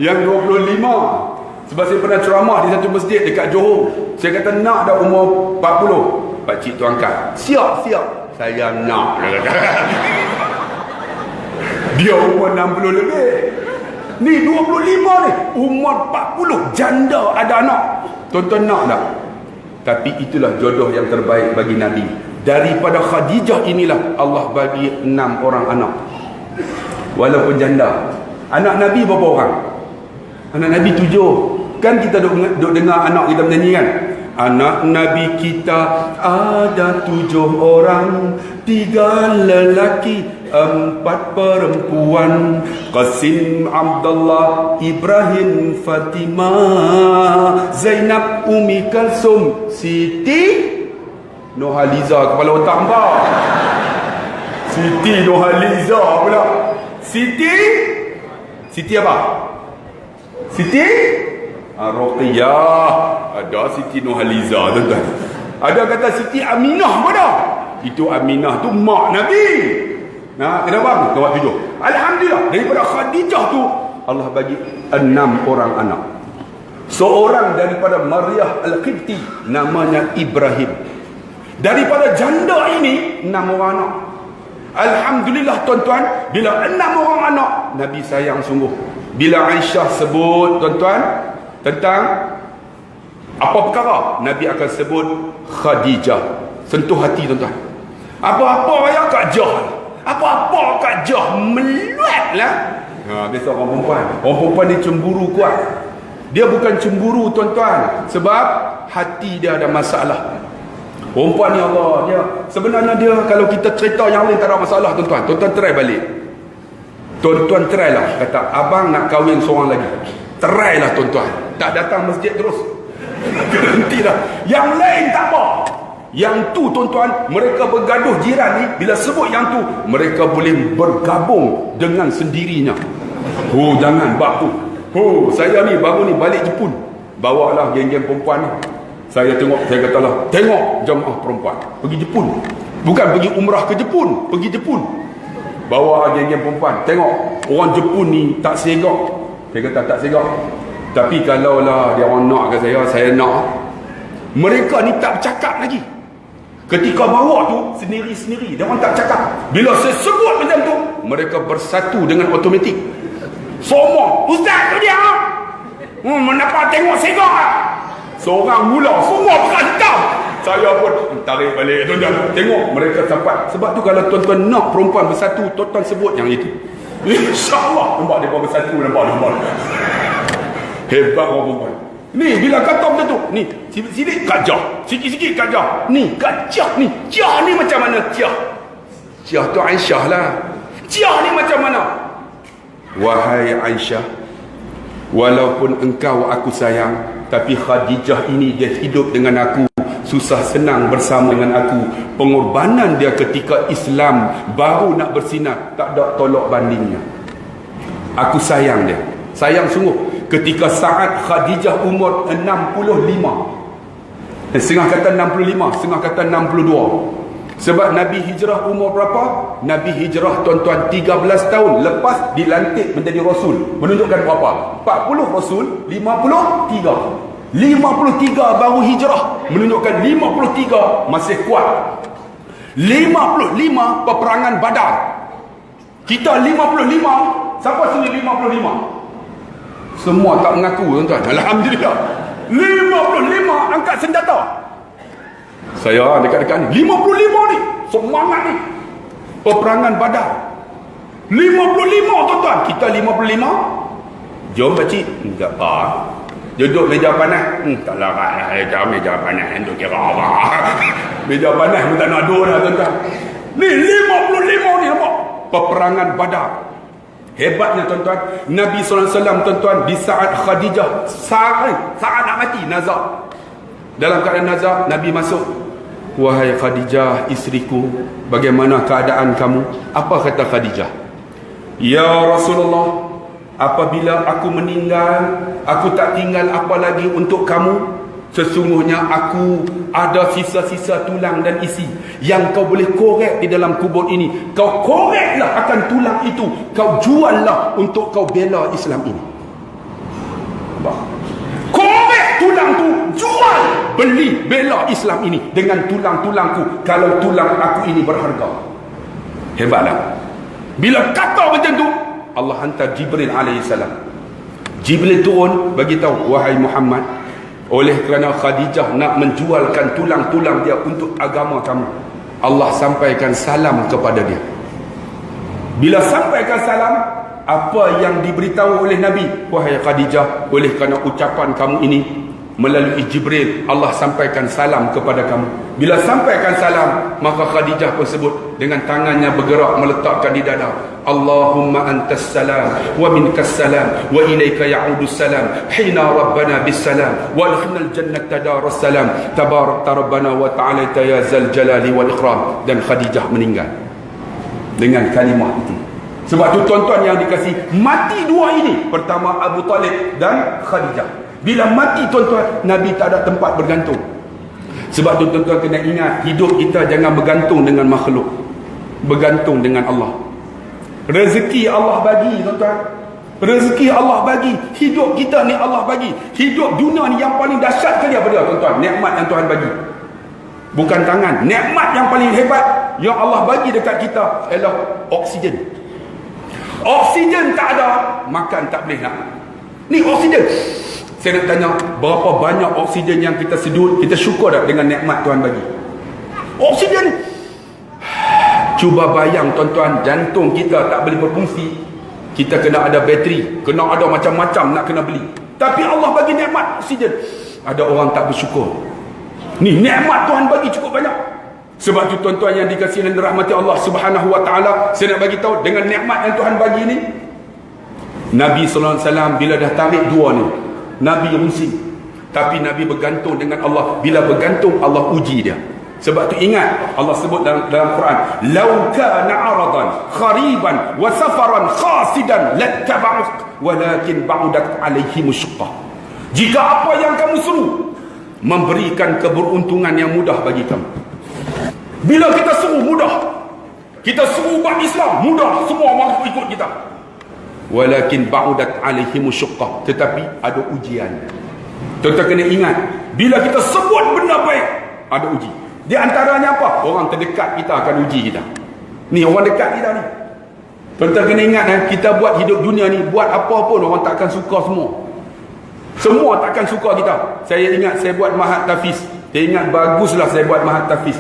yang 25. Sebab saya pernah ceramah di satu masjid dekat Johor. Saya kata nak dah umur 40. Pakcik tu angkat, siap. Saya nak. Dia umur 60 lebih. Ni 25 ni umur 40, janda ada anak. Tuan-tuan nak tak? Tapi itulah jodoh yang terbaik bagi Nabi. Daripada Khadijah inilah Allah bagi 6 orang anak. Walaupun janda. Anak Nabi berapa orang? Anak Nabi 7. Kan kita duk dengar anak kita menyanyi kan? Anak Nabi kita ada 7 orang, 3 lelaki, 4 perempuan. Qasim, Abdullah, Ibrahim, Fatimah, Zainab, Umi Kalsum, Siti Nurhaliza. Kepala otak mbak. Siti Nurhaliza pula. Siti apa? Siti Ruqayyah. Ada Siti Nurhaliza tuan-tuan. Ada kata Siti Aminah pun dah. Itu Aminah tu mak Nabi. Nah, kenapa? Kawat 7. Alhamdulillah, daripada Khadijah tu Allah bagi 6 orang anak. Seorang daripada Maryah Al-Qibti namanya Ibrahim. Daripada janda ini 6 orang anak. Alhamdulillah tuan-tuan, bila 6 orang anak, Nabi sayang sungguh. Bila Aisyah sebut tuan-tuan tentang apa perkara, Nabi akan sebut Khadijah. Sentuh hati tuan-tuan. Apa-apa ya Kak Jah. Apa-apa Kak Jah meluat lah. Biasa orang perempuan ni cemburu kuat. Dia bukan cemburu tuan-tuan sebab hati dia ada masalah. Perempuan ni Allah, dia sebenarnya dia, kalau kita cerita yang lain tak ada masalah tuan-tuan. Tuan-tuan try balik. Tuan-tuan try lah. Kata abang nak kahwin seorang lagi. Try lah tuan-tuan. Tak datang masjid terus. Garanti dah. Yang lain tak apa. Yang tu tuan-tuan, mereka bergaduh jiran ni, bila sebut yang tu, mereka boleh bergabung dengan sendirinya. Jangan bab tu. Saya ni baru ni balik Jepun. Bawalah geng-geng perempuan ni. Saya katalah, tengok jemaah perempuan pergi Jepun. Bukan pergi umrah ke Jepun, pergi Jepun. Bawa geng-geng perempuan, tengok orang Jepun ni tak segak. Saya kata tak segak. Tapi kalaulah dia orang nak ke saya nak. Mereka ni tak bercakap lagi. Ketika bawa tu sendiri-sendiri, dia orang tak cakap. Bila saya sebut macam tu, mereka bersatu dengan automatik. Semua, ustaz tu dia. Kenapa tengok segak? Seorang mula, semua berantem. Saya pun tarik balik tuan-tuan. Tengok mereka sampai. Sebab tu kalau tuan-tuan nak perempuan bersatu, tuan-tuan sebut yang itu. InsyaAllah nampak mereka bersatu. Nampak. Hebat orang perempuan. Ni bila kata macam tu, ni sidik-sidik gajah, sikit-sikit gajah. Ni gajah ni. Jah ni macam mana jah? Jah tu Aisyah lah. Jah ni macam mana? Wahai Aisyah, walaupun engkau aku sayang, tapi Khadijah ini dia hidup dengan aku, susah senang bersama dengan aku. Pengorbanan dia ketika Islam baru nak bersinar tak ada tolak bandingnya. Aku sayang dia, sayang sungguh. Ketika saat Khadijah umur 65, setengah kata 65, setengah kata 62. Sebab Nabi hijrah umur berapa? Nabi hijrah tuan-tuan 13 tahun lepas dilantik menjadi Rasul. Menunjukkan berapa? 40 Rasul, 53. 53 baru hijrah. Menunjukkan 53 masih kuat. 55 peperangan Badar. Kita 55. Siapa sini 55? Semua tak mengaku tuan-tuan. Alhamdulillah. 55 angkat senjata. Saya dekat-dekat ni 55 ni. Semangat ni. Peperangan Badar. 55 tuan-tuan. Kita 55. Jom pakcik. Tak apa. Duduk meja panas. Tak larat lah. Meja panas. Untuk kira apa. Meja panas pun tak nak duduk dah tuan-tuan. Ni 55 ni nampak. Peperangan Badar. Hebatnya tuan-tuan, Nabi SAW tuan-tuan di saat Khadijah saat nak mati nazak. Dalam keadaan nazak, Nabi masuk. Wahai Khadijah, isteriku, bagaimana keadaan kamu? Apa kata Khadijah? Ya Rasulullah, apabila aku meninggal, aku tak tinggal apa lagi untuk kamu. Sesungguhnya aku ada sisa-sisa tulang dan isi yang kau boleh korek di dalam kubur ini. Kau koreklah akan tulang itu. Kau juallah untuk kau bela Islam ini. Korek tulang tu, jual, beli, bela Islam ini dengan tulang-tulangku. Kalau tulang aku ini berharga. Hebatlah. Bila kata macam tu, Allah hantar Jibril alaihissalam. Jibril turun bagi tahu, wahai Muhammad, oleh kerana Khadijah nak menjualkan tulang-tulang dia untuk agama kamu, Allah sampaikan salam kepada dia. Bila sampaikan salam, apa yang diberitahu oleh Nabi? Wahai Khadijah, oleh kerana ucapan kamu ini melalui Jibril, Allah sampaikan salam kepada kamu. Bila sampaikan salam, maka Khadijah pun sebut dengan tangannya bergerak meletakkan di dada, Allahumma antas salam wa minkas salam wa ilaika ya'udus salam hina rabbana bis salam wa adkhilnal jannata daras salam tabarakta rabbana wa ta'ala ya zal jalali wal ikram. Dan Khadijah meninggal dengan kalimah itu. Sebab tu tuan-tuan yang dikasih, mati dua ini, pertama Abu Talib dan Khadijah. Bila mati tuan-tuan, Nabi tak ada tempat bergantung. Sebab tu tuan-tuan kena ingat, hidup kita jangan bergantung dengan makhluk, bergantung dengan Allah. Rezeki Allah bagi tuan-tuan, rezeki Allah bagi. Hidup kita ni Allah bagi. Hidup dunia ni yang paling dahsyat kali apa dia tuan-tuan? Nikmat yang Tuhan bagi, bukan tangan. Nikmat yang paling hebat yang Allah bagi dekat kita ialah oksigen. Oksigen tak ada, makan tak boleh nak. Ni oksigen. Saya nak tanya, berapa banyak oksigen yang kita sedut, kita syukur tak dengan nikmat Tuhan bagi? Oksigen. Cuba bayang tuan-tuan, jantung kita tak boleh berfungsi, kita kena ada bateri, kena ada macam-macam nak kena beli. Tapi Allah bagi nikmat oksigen. Ada orang tak bersyukur. Ni nikmat Tuhan bagi cukup banyak. Sebab tu tuan-tuan yang dikasihi dan dirahmati Allah Subhanahu wa taala, saya nak bagi tahu dengan nikmat yang Tuhan bagi ni, Nabi sallallahu alaihi wasallam bila dah tarik dua ni, Nabi rusing. Tapi Nabi bergantung dengan Allah. Bila bergantung, Allah uji dia. Sebab tu ingat, Allah sebut dalam Quran, "Lau kana 'aradan khariban wa safaran khasidan lattaba'uk walakin ba'udat 'alaihim syaqqa." Jika apa yang kamu suruh memberikan keberuntungan yang mudah bagi kamu. Bila kita suruh mudah, kita suruh buat Islam mudah, semua orang ikut kita. Walakin ba'udat 'alaihim syaqqa, tetapi ada ujian. Tuan-tuan kena ingat, bila kita sebut benda baik, ada uji. Di antaranya apa? Orang terdekat kita akan uji kita. Ni orang dekat kita ni. Tuan-tuan kena ingat, kita buat hidup dunia ni, buat apa pun orang takkan suka semua. Semua takkan suka kita. Saya ingat saya buat Mahat Tafiz. Saya ingat baguslah saya buat Mahat Tafiz.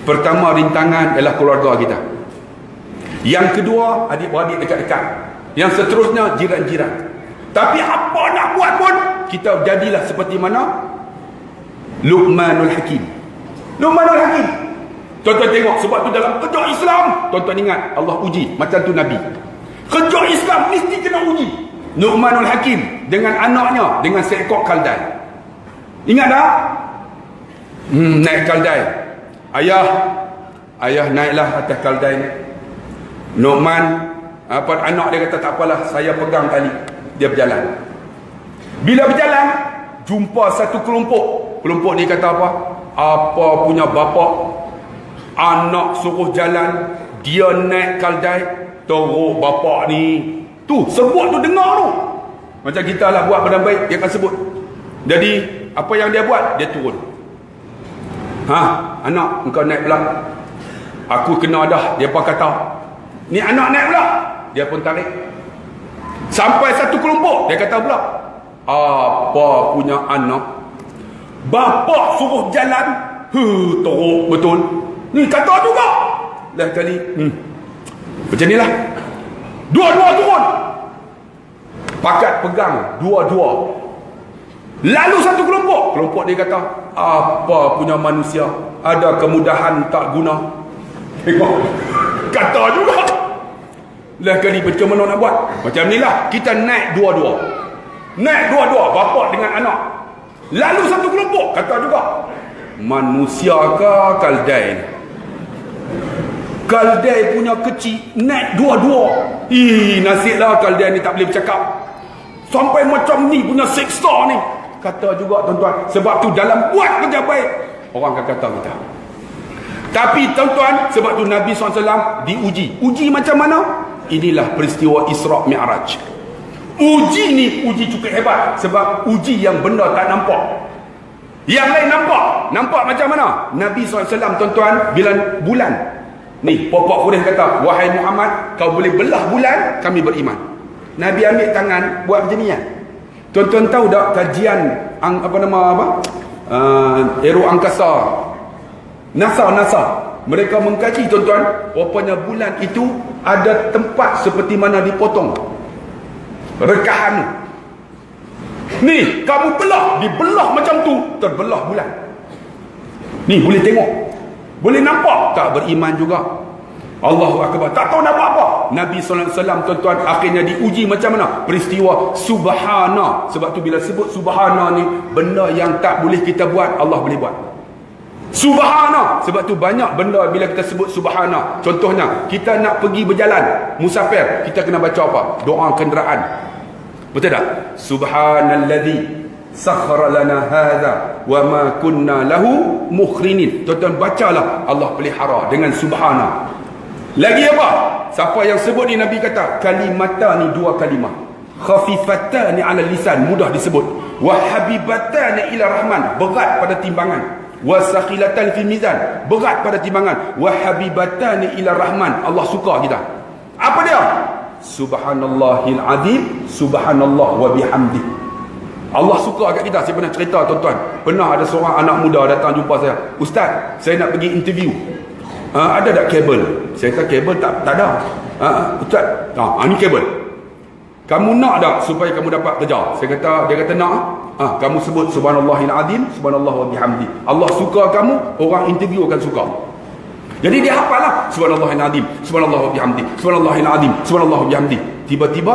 Pertama rintangan ialah keluarga kita. Yang kedua, adik-beradik dekat-dekat. Yang seterusnya jiran-jiran. Tapi apa nak buat pun, kita jadilah seperti mana Luqmanul Hakim. Luqmanul Hakim. Tuan-tuan tengok, sebab tu dalam kerja Islam, tuan-tuan ingat Allah uji macam tu Nabi. Kerja Islam mesti kena uji. Luqmanul Hakim dengan anaknya, dengan seekor kaldai. Ingat tak? Naik kaldai. Ayah naiklah atas kaldai ni. Luqman, anak dia kata tak apalah, saya pegang tali. Dia berjalan. Bila berjalan, jumpa satu kelompok. Kelompok ni kata apa? Apa punya bapa anak suruh jalan, dia naik kaldai, teruk bapa ni. Tu sebut tu, dengar tu. Macam kita lah buat benda baik, dia akan sebut. Jadi apa yang dia buat, dia turun. Anak engkau naik pula. Aku kena dah. Dia pun kata, ni anak naik pula. Dia pun tarik. Sampai satu kelompok, dia kata pula, apa punya anak, bapa suruh jalan, teruk betul. Ni kata juga. Lah kali macam ni lah. Dua-dua turun, pakat pegang dua-dua. Lalu satu kelompok dia kata, apa punya manusia, ada kemudahan tak guna. Tengok, kata juga. Lah kali macam mana nak buat? Macam ni lah, kita naik dua-dua. Naik dua-dua, bapa dengan anak. Lalu satu kelompok kata juga, manusia ke kaldai ni? Kaldai punya kecil naik dua-dua. Nasiblah kaldai ni tak boleh bercakap. Sampai macam ni punya seksa ni. Kata juga tuan-tuan, sebab tu dalam buat kerja baik, orang akan kata kita. Tapi tuan-tuan, sebab tu Nabi SAW diuji. Uji macam mana? Inilah peristiwa Isra' Mi'raj. Uji ni uji cukup hebat. Sebab uji yang benda tak nampak. Yang lain nampak. Nampak macam mana? Nabi SAW tuan-tuan, bila bulan ni, Pokok Quraisy kata, wahai Muhammad, kau boleh belah bulan, kami beriman. Nabi ambil tangan, buat macam ni ya. Tuan-tuan tahu tak kajian aero angkasa, NASA, mereka mengkaji tuan-tuan, rupanya bulan itu ada tempat seperti mana dipotong rekahan ni. Kamu dibelah macam tu, terbelah bulan ni. Boleh tengok, boleh nampak. Tak beriman juga. Allahu Akbar, tak tahu nak buat apa. Nabi SAW tuan-tuan akhirnya diuji macam mana? Peristiwa subhana. Sebab tu bila sebut subhana ni, benda yang tak boleh kita buat, Allah boleh buat. Subhana. Sebab tu banyak benda bila kita sebut subhana. Contohnya, kita nak pergi berjalan musafir, kita kena baca apa? Doa kenderaan. Betul tak? Subhanalladzi sakhara lana hadha wa ma kunna lahu mukhrinin. Tuan-tuan bacalah, Allah pelihara dengan subhana. Lagi apa? Siapa yang sebut ni, Nabi kata kalimatani, dua kalimah, khafifatani ala lisan, mudah disebut, wa habibatani ila rahman, berat pada timbangan, wa sakhilatan fil mizan, berat pada timbangan, wa habibatani ila rahman, Allah suka kita. Apa dia? Subhanallahil azim, subhanallah wa bihamdi. Allah suka kat kita. Saya pernah cerita tuan-tuan, pernah ada seorang anak muda datang jumpa saya, ustaz, saya nak pergi interview, ada tak kabel? Saya kata kabel tak ada. Ustaz, ni kabel. Kamu nak tak supaya kamu dapat kerja? Dia kata nak. Kamu sebut subhanallahil azim, subhanallah wa bihamdi. Allah suka kamu, orang interview akan suka. Jadi dia hafal lah, subhanallahil azim, subhanallah wa bihamdi, subhanallahil azim, subhanallah wa bihamdi. Tiba-tiba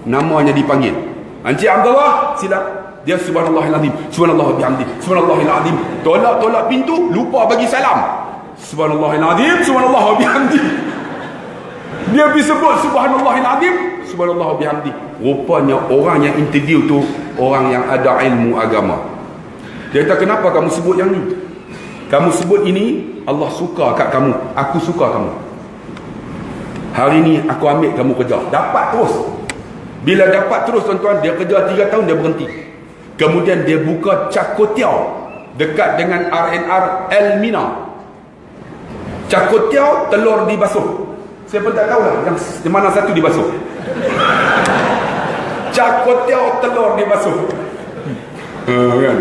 namanya dipanggil, Encik Abdullah, sila. Dia subhanallahil azim, subhanallah wa bihamdi, subhanallahil azim. Tolak pintu, lupa bagi salam. Subhanallahil azim, subhanallah wa bihamdi. Dia pergi sebut subhanallahil azim, subhanallah wa bihamdi. Rupanya orang yang interview tu orang yang ada ilmu agama. Dia kata, kenapa kamu sebut yang ni? Kamu sebut ini, Allah suka kat kamu, aku suka kamu. Hari ni aku ambil kamu kerja. Dapat terus. Bila dapat terus tuan-tuan, dia kerja 3 tahun, dia berhenti. Kemudian dia buka Cakotiau dekat dengan RNR Elmina. Cakotiau, telur dibasuh. Saya pun tak tahulah yang mana satu dibasuh. Cakotiau, telur dibasuh. Kan?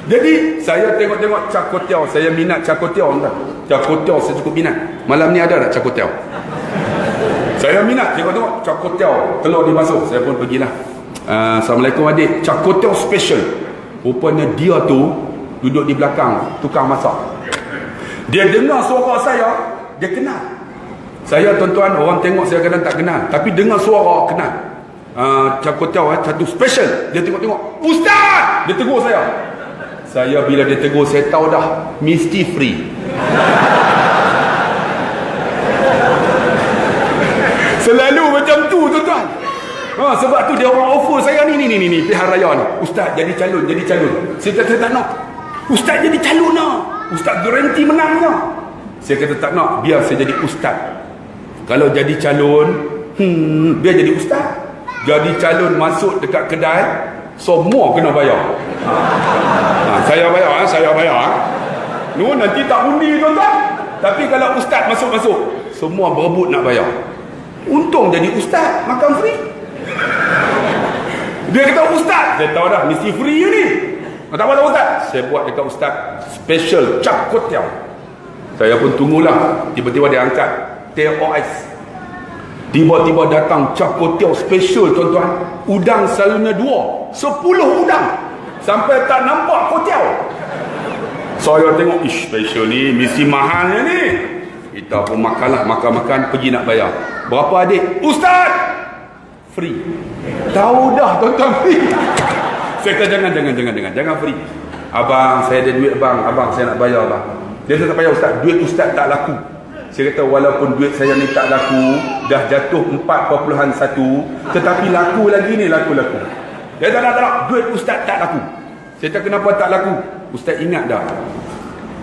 Jadi saya tengok-tengok Cakotiau, saya minat Cakotiau. Cakotiau saya cukup minat. Malam ni ada tak Cakotiau? Saya minat tengok-tengok Cakotiau, telur dibasuh. Saya pun pergilah. Assalamualaikum adik, Cakotel special. Rupanya dia tu duduk di belakang tukang masak. Dia dengar suara saya, dia kenal. Saya tuan-tuan, orang tengok saya kadang tak kenal, tapi dengar suara kenal. Cakotel satu special. Dia tengok-tengok, Ustaz! Dia tegur saya. Saya bila dia tegur, saya tahu dah mesti free. Selalu macam tu tuan-tuan. Sebab tu dia orang offer saya ni pihak raya ni. Ustaz jadi calon. Saya kata tak nak. Ustaz jadi calon nak. Ustaz garanti menangnya. Saya kata tak nak, biar saya jadi ustaz. Kalau jadi calon, biar jadi ustaz. Jadi calon masuk dekat kedai, semua kena bayar. Saya bayar. Nanti tak undi tuan-tuan. Tapi kalau ustaz masuk, semua berebut nak bayar. Untung jadi ustaz, makan free. Dia kata ustaz, saya tahu dah mesti free ni. Tak apa ustaz, saya buat dekat ustaz special Cakotel. Saya pun tunggulah. Tiba-tiba dia angkat TOS. Tiba-tiba datang Cakotel special tuan-tuan. Udang selalunya 2, 10 udang. Sampai tak nampak kotel. Saya tengok, special ni mesti mahalnya ni. Kita pun makanlah, makan-makan, pergi nak bayar. Berapa adik? Ustaz! Free. Tahu dah tuan-tuan free. Saya kata jangan free. Abang, saya ada duit abang, saya nak bayar abang. Dia kata tak payah ustaz, duit ustaz tak laku. Saya kata walaupun duit saya ni tak laku, dah jatuh 4.1, tetapi laku lagi ni, laku. Dia tak nak, duit ustaz tak laku. Saya kata kenapa tak laku? Ustaz ingat dah,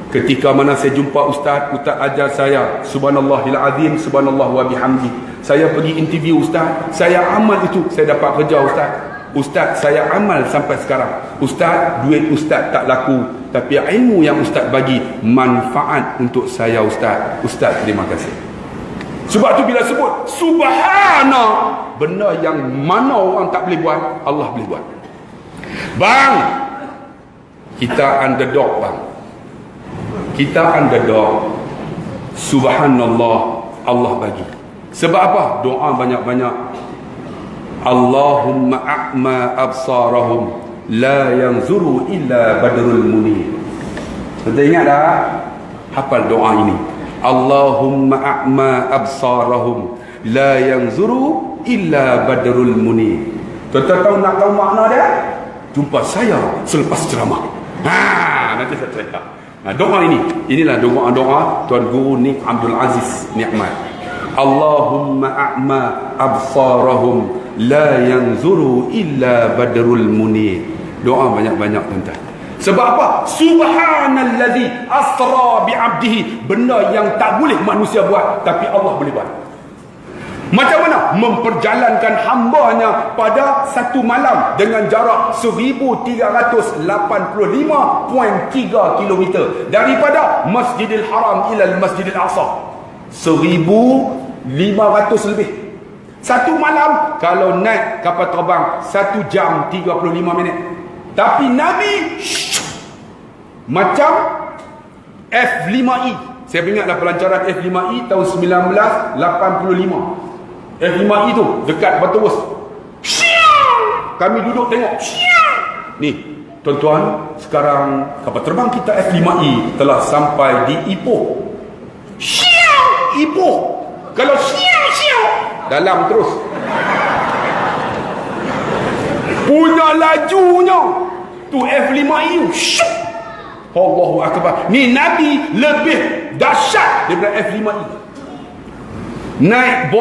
ketika mana saya jumpa ustaz ajar saya subhanallahil azim, subhanallah wa bihamdi. Saya pergi interview ustaz, saya amal itu, saya dapat kerja ustaz, saya amal sampai sekarang. Ustaz, duit ustaz tak laku, tapi ilmu yang ustaz bagi manfaat untuk saya ustaz. Ustaz, terima kasih. Sebab tu bila sebut subhana, benda yang mana orang tak boleh buat, Allah boleh buat. Bang, kita underdog bang. Kita underdog. Subhanallah, Allah bagi. Sebab apa? Doa banyak-banyak. Allahumma a'ma absarahum la yanzuru illa badrul munir. Kita ingat dah? Hafal doa ini. Allahumma a'ma absarahum la yanzuru illa badrul munir. Tuan-tuan nak tahu makna dia? Jumpa saya selepas ceramah. Nanti saya cerita. Doa inilah doa Tuan Guru Nik Abdul Aziz Nikmat. Allahumma a'ma absarahum la yanzuru illa badrul munir. Doa banyak-banyak tuan-tuan. Sebab apa? Subhanallazi asra bi'abdihi. Benda yang tak boleh manusia buat, tapi Allah boleh buat. Macam mana? Memperjalankan hambanya pada satu malam dengan jarak 1385.3 km daripada Masjidil Haram ila Masjidil Aqsa. 1,500 lebih. Satu malam, kalau naik kapal terbang 1 jam 35 minit. Tapi Nabi macam F5I. Saya ingatlah pelancaran F5I tahun 1985. F5I tu dekat Batu Bos. Kami duduk tengok. Ni, tuan-tuan, sekarang kapal terbang kita F5I telah sampai di Ipoh. Ipoh. Kalau dalam terus. Punya lajunya tu F5I. Allahu akbar. Ni Nabi lebih dahsyat daripada F5I. Naik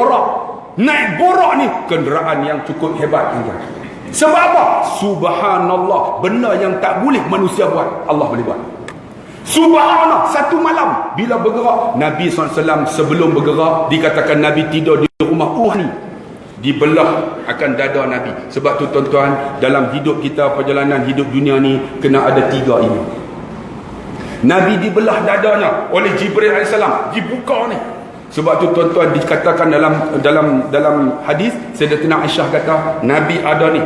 borak ni kenderaan yang cukup hebat. Sebab apa? Subhanallah, benda yang tak boleh manusia buat, Allah boleh buat. Subhanallah, satu malam bila bergerak, Nabi SAW sebelum bergerak dikatakan Nabi tidur di rumah Uhni, dibelah akan dada Nabi. Sebab tu tuan-tuan, dalam hidup kita, perjalanan hidup dunia ni kena ada 3 ini. Nabi dibelah dadanya oleh Jibril AS, dibuka ni. Sebab tu tuan-tuan dikatakan dalam hadis, Sayyidatina Aisyah kata Nabi ada ni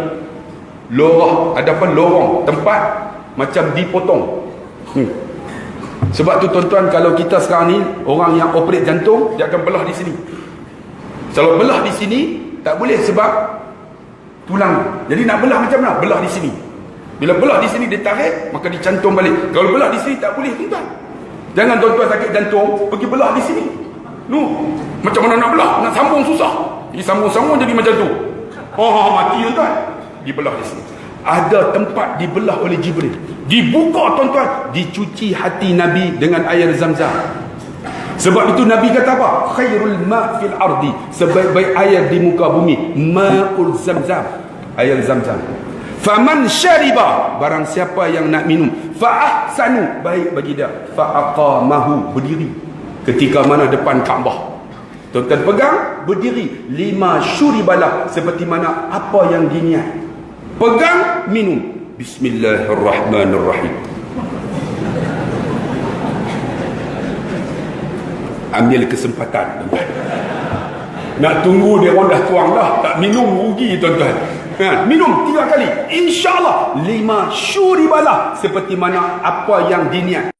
lorong, ada apa, lorong tempat macam dipotong. Sebab tu tuan-tuan, kalau kita sekarang ni orang yang operate jantung, dia akan belah di sini. Kalau belah di sini tak boleh, sebab tulang. Jadi nak belah macam mana? Belah di sini. Bila belah di sini dia tarik, maka dicantum balik. Kalau belah di sini tak boleh, tuan. Jangan tuan-tuan sakit jantung pergi belah di sini. Macam mana nak belah? Nak sambung susah. Sambung-sambung jadi macam tu. Mati tuan. Dibelah di sini. Ada tempat dibelah oleh Jibril. Dibuka tuan-tuan, dicuci hati Nabi dengan air Zam-Zam. Sebab itu Nabi kata apa? Khairul ma' fil ardi, sebaik-baik air di muka bumi ma'ul Zam-Zam, air Zam-Zam. Faman syariba, barang siapa yang nak minum, fa ahsanu, baik bagi dia, fa aqamahu, berdiri ketika mana depan Kaabah. Tuan-tuan pegang, berdiri, lima syuribalah, seperti mana apa yang diniat. Pegang, minum. Bismillahirrahmanirrahim. Ambil kesempatan, tuan-tuan. Nak tunggu dia orang dah tuang dah, tak minum rugi, tuan-tuan. Minum 3 kali, InsyaAllah 5 syuribalah, seperti mana apa yang diniat.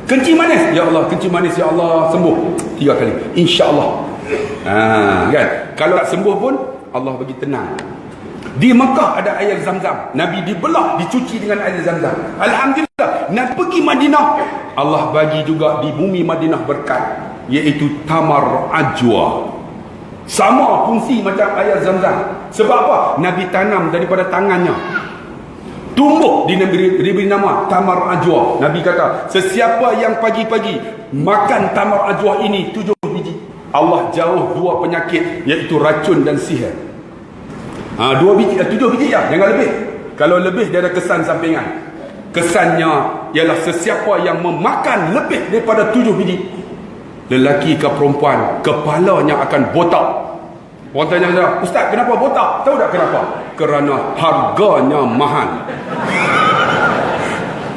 Kencing manis, ya Allah, kencing manis, ya Allah, sembuh 3 kali, InsyaAllah. Kan? Kalau tak sembuh pun Allah bagi tenang. Di Mekah ada air Zam-Zam, Nabi dibelah, dicuci dengan air Zam-Zam. Alhamdulillah. Nak pergi Madinah, Allah bagi juga di bumi Madinah berkat, iaitu tamar ajwa. Sama fungsi macam air Zam-Zam. Sebab apa? Nabi tanam daripada tangannya, tumbuh, diberi nama tamar ajwa. Nabi kata, sesiapa yang pagi-pagi makan tamar ajwa ini 7 biji, Allah jauh 2 penyakit, iaitu racun dan sihir. 2 biji, 7 biji ya, jangan lebih. Kalau lebih dia ada kesan sampingan. Kesannya ialah sesiapa yang memakan lebih daripada 7 biji, lelaki ke perempuan, kepalanya akan botak. Orang tanya, Ustaz kenapa botak? Tahu tak kenapa? Kerana harganya mahal.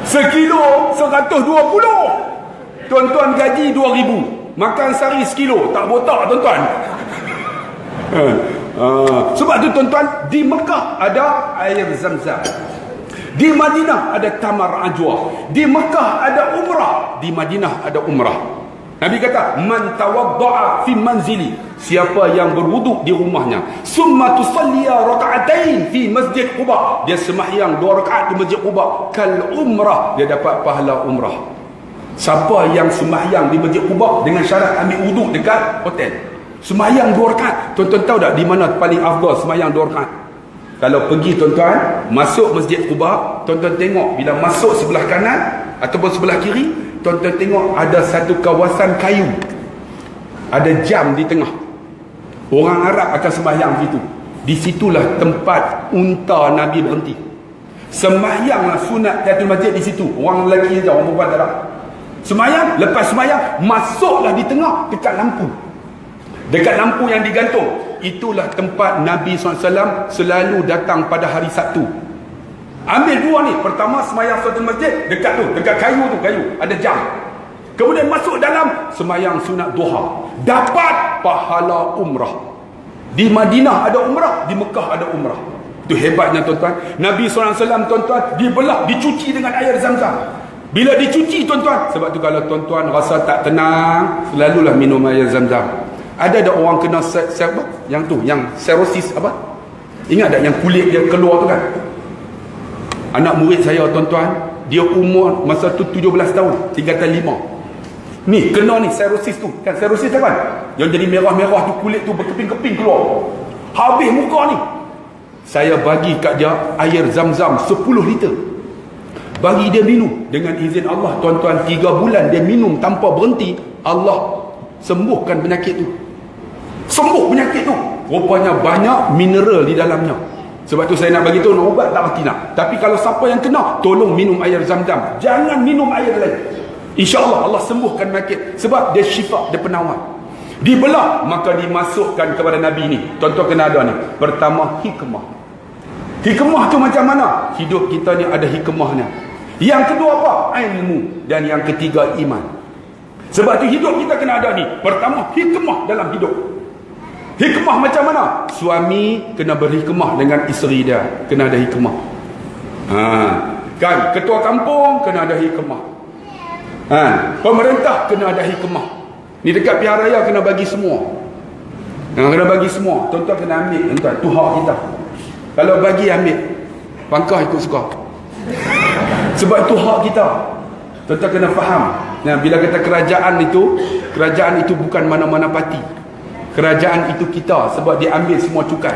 Sekilo 120. Tuan-tuan gaji 2,000, makan sehari sekilo, tak botak tuan-tuan. Sebab tu tuan-tuan, di Mekah ada air Zam-Zam, di Madinah ada tamar ajwa, di Mekah ada umrah, di Madinah ada umrah. Nabi kata, man tawadda'a fi manzili, siapa yang berwuduk di rumahnya, summa tusalliya raka'atain fi masjid Quba, dia sembahyang 2 rakaat di masjid Quba, kal umrah, dia dapat pahala umrah. Siapa yang sembahyang di masjid Quba dengan syarat ambil wuduk dekat hotel, sembahyang 2 rakaat. Tuan-tuan tahu tak di mana paling afdal sembahyang 2 rakaat? Kalau pergi tuan-tuan masuk masjid Quba, tuan-tuan tengok bila masuk sebelah kanan ataupun sebelah kiri, tuan-tuan tengok ada satu kawasan kayu, ada jam di tengah. Orang Arab akan sembahyang situ. Di situlah tempat unta Nabi berhenti. Sembahyanglah sunat tahiyatul masjid di situ. Orang lelaki saja, orang perempuan tak ada. Sembahyang, lepas sembahyang masuklah di tengah dekat lampu. Dekat lampu yang digantung, itulah tempat Nabi SAW selalu datang pada hari Sabtu. Ambil 2 ni. Pertama sembahyang sunat masjid dekat tu, dekat kayu tu, kayu ada jam. Kemudian masuk dalam sembahyang sunat duha, dapat pahala umrah. Di Madinah ada umrah, di Mekah ada umrah. Itu hebatnya tuan-tuan. Nabi SAW tuan-tuan dibelah, dicuci dengan air Zam-Zam. Bila dicuci tuan-tuan, sebab tu kalau tuan-tuan rasa tak tenang, selalulah minum air Zam-Zam. Ada orang kena apa? Yang tu, yang cirrhosis apa? Ingat tak yang kulit dia keluar tu kan? Anak murid saya tuan-tuan, dia umur masa tu 17 tahun, tingkatan 5. Ni kena ni cirrhosis tu. Kan cirrhosis kan? Yang jadi merah-merah tu, kulit tu berkeping-keping keluar. Habis muka ni. Saya bagi kat dia air Zam-Zam 10 liter. Bagi dia minum dengan izin Allah tuan-tuan, 3 bulan dia minum tanpa berhenti, Allah sembuhkan penyakit tu. Sembuh penyakit tu. Rupanya banyak mineral di dalamnya. Sebab tu saya nak bagi tahu, nak ubat tak pasti nak. Tapi kalau siapa yang kena, tolong minum air Zam-Zam. Jangan minum air lain. InsyaAllah Allah sembuhkan penyakit. Sebab dia syifa, dia penawar. Dibelah, maka dimasukkan kepada Nabi ni. Tuan-tuan kena ada ni. Pertama, hikmah. Hikmah tu macam mana? Hidup kita ni ada hikmahnya. Yang kedua apa? Ilmu. Dan yang ketiga, iman. Sebab tu hidup kita kena ada ni. Pertama, hikmah dalam hidup. Hikmah macam mana? Suami kena berhikmah dengan isteri dia. Kena ada hikmah. Kan? Ketua kampung kena ada hikmah. Pemerintah kena ada hikmah. Ni dekat pihak raya kena bagi semua. Kena bagi semua. Tuan-tuan kena ambil, tuan-tuan. Tu hak kita. Kalau bagi ambil, pangkah ikut suka. Sebab itu hak kita. Tuan-tuan kena faham. Nah, bila kata kerajaan itu bukan mana-mana parti. Kerajaan itu kita, sebab dia ambil semua cukai.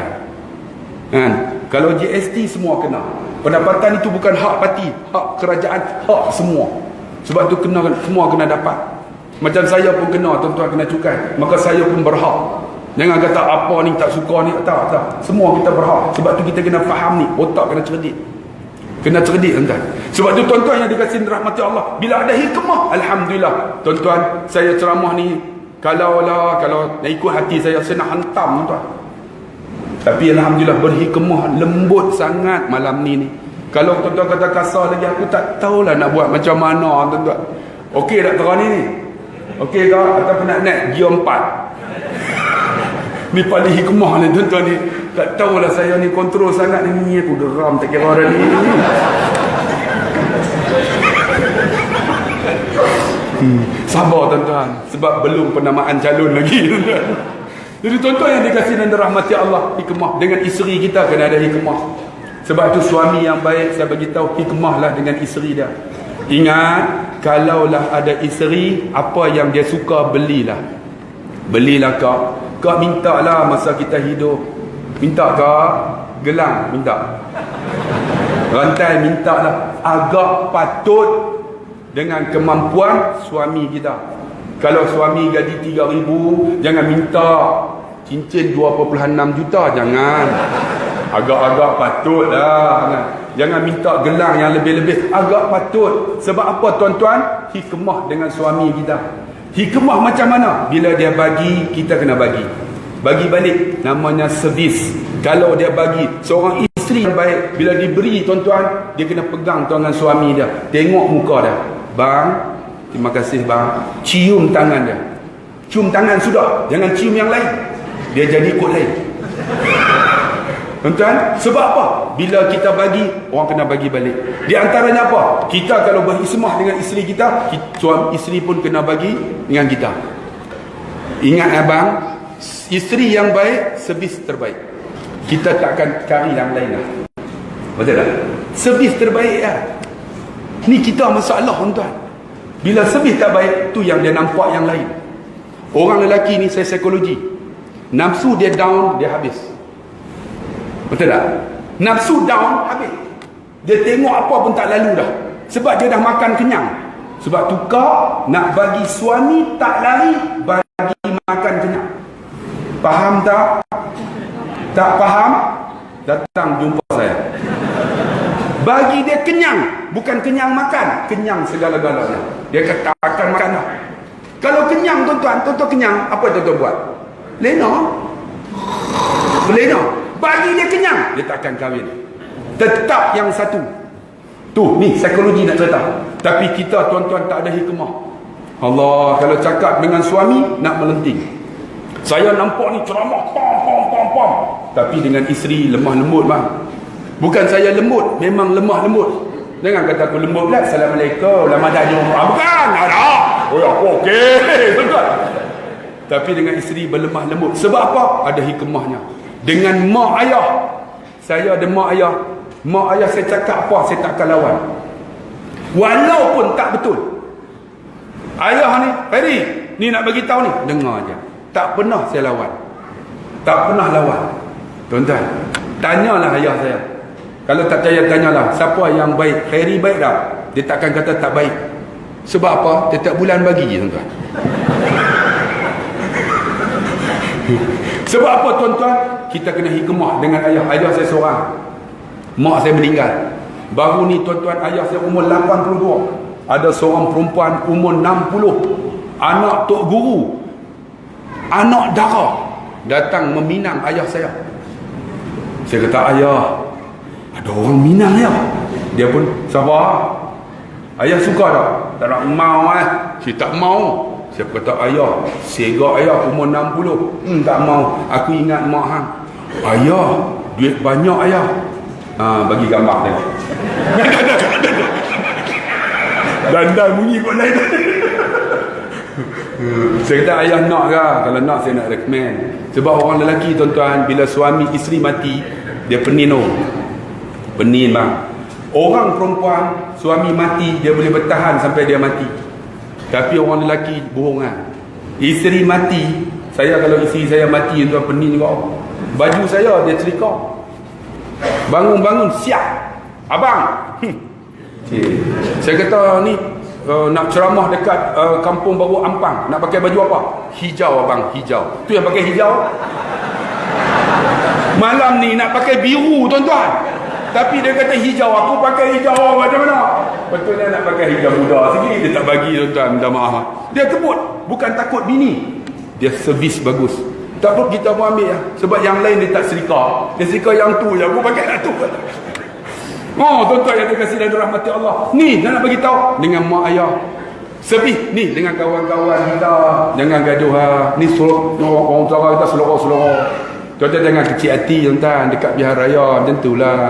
Kan? Kalau GST semua kena. Pendapatan itu bukan hak parti, hak kerajaan, hak semua. Sebab tu semua kena dapat. Macam saya pun kena, tuan-tuan kena cukai. Maka saya pun berhak. Jangan kata apa ni tak suka ni, tak. Semua kita berhak. Sebab tu kita kena faham ni, otak kena cerdik. Kena cerdik tuan-tuan. Sebab tu tuan-tuan yang dikasihi rahmati Allah, bila ada hikmah, alhamdulillah. Tuan-tuan, saya ceramah ni kalau nak ikut hati saya nak hantam tuan-tuan. Tapi alhamdulillah berhikmah, lembut sangat malam ni. Kalau tuan-tuan kata kasar lagi, aku tak tahulah nak buat macam mana tuan-tuan. Okey tak terang ni? Okey ke? Ataupun nak naik gear 4? Ni paling hikmah ni tuan-tuan ni. Tak tahulah saya ni kontrol sangat ni, aku geram tak kira orang ni. Sabar tuan-tuan, sebab belum penamaan calon lagi tuan-tuan. Jadi tuan-tuan yang dikasihi dan dirahmati Allah, hikmah dengan isteri kita kena ada hikmah. Sebab tu suami yang baik, saya bagi tahu, hikmahlah dengan isteri dia. Ingat, kalaulah ada isteri, apa yang dia suka belilah. Belilah kak minta lah masa kita hidup. Minta kak gelang, minta rantai, minta lah. Agak patut dengan kemampuan suami kita. Kalau suami gaji 3,000, jangan minta cincin 2.6 juta, jangan. Agak-agak patut lah. Jangan minta gelang yang lebih-lebih. Agak patut. Sebab apa tuan-tuan? Hikmah dengan suami kita. Hikmah macam mana? Bila dia bagi, kita kena bagi. Bagi balik, namanya servis. Kalau dia bagi, seorang isteri yang baik, bila diberi tuan-tuan, dia kena pegang tangan suami dia, tengok muka dia. Bang, terima kasih bang. Cium tangan dia. Cium tangan sudah, jangan cium yang lain. Dia jadi ikut lain. Tuan-tuan, sebab apa? Bila kita bagi, orang kena bagi balik. Di antaranya apa? Kita kalau berhikmah dengan isteri kita, suami isteri pun kena bagi dengan kita. Ingat abang, isteri yang baik, servis terbaik. Kita takkan cari yang lain lah. Betul tak? Servis terbaik lah. Ni kita masalah tuan-tuan. Bila servis tak baik, tu yang dia nampak yang lain. Orang lelaki ni, saya psikologi, nafsu dia down, dia habis. Betul tak? Nafsu down, habis. Dia tengok apa pun tak lalu dah. Sebab dia dah makan kenyang. Sebab tu kau nak bagi suami tak lari, bagi makan kenyang. Faham tak? Tak faham? Datang jumpa saya. Bagi dia kenyang. Bukan kenyang makan, kenyang segala-galanya. Dia kata akan makan lah. Kalau kenyang tuan-tuan kenyang, apa tuan-tuan buat? Lena. Bagi dia kenyang, dia takkan kahwin. Tetap yang satu. Tu, ni psikologi nak cerita. Tapi kita tuan-tuan tak ada hikmah. Allah, kalau cakap dengan suami, nak melenting. Saya nampak ni ceramah, pam. Tapi dengan isteri lemah lembut bang. Bukan saya lembut, memang lemah lembut. Jangan kata aku lembut pula. Assalamualaikum, lama dah jumpa. Bukan, ada. Oh ya, okey. Tuan-tuan. Tapi dengan isteri berlemah lembut. Sebab apa? Ada hikmahnya. Dengan mak ayah, saya ada mak ayah. Mak ayah saya cakap apa, saya tak akan lawan. Walaupun tak betul. Ayah ni, Ferry, ni nak bagi tahu ni, dengar aja. Tak pernah saya lawan. Tak pernah lawan. Tuan-tuan, tanyalah ayah saya. Kalau tak percaya, tanyalah. Siapa yang baik? Ferry baik tak? Dia takkan kata tak baik. Sebab apa? Setiap bulan bagi je tuan-tuan. Sebab apa tuan-tuan? Kita kena hikmah dengan ayah. Ayah saya seorang. Mak saya meninggal. Baru ni tuan-tuan, ayah saya umur 82. Ada seorang perempuan umur 60. Anak tok guru. Anak dara. Datang meminang ayah saya. Saya kata, ayah, ada orang minang ya. Dia pun sabar. Ayah suka tak? Tak nak mau Saya tak mau. Saya kata, ayah, segak ayah umur 60. Tak mau. Aku ingat mak hang. Ayah, duit banyak ayah. Bagi gambar dia. Dan bunyi kot lain. Saya kata, ayah nak ke? Kalau nak, saya nak recommend. Sebab orang lelaki tuan-tuan, bila suami isteri mati, Dia penin tu. Penin bang. Orang perempuan, suami mati, dia boleh bertahan sampai dia mati. Tapi orang lelaki bohongan. Isteri mati, saya kalau isteri saya mati, tuan penin juga. Baju saya dia cerikah. Bangun-bangun siap. Abang. Saya kata ni nak ceramah dekat kampung baru Ampang, nak pakai baju apa? Hijau abang, hijau. Tu yang pakai hijau. Malam ni nak pakai biru tuan-tuan. Tapi dia kata hijau, aku pakai hijau macam mana? Betul dia nak pakai hijau muda sikit, dia tak bagi tuan-tuan, minta maaf. Dia kebut, bukan takut bini. Dia servis bagus. Tak perlu kita pun ambil ya. Sebab yang lain dia tak serika. Dia serika yang tu je, aku pakai yang tu. Oh, tuan-tuan yang terkasih dan dirahmati Allah. Ni, dia nak bagi tahu dengan mak ayah. Sebih ni dengan kawan-kawan kita. Jangan gaduh ha. Ni suruh orang utara kita selorong-selorong. Tuan-tuan jangan kecil hati tuan-tuan dekat pilihan raya macam itulah.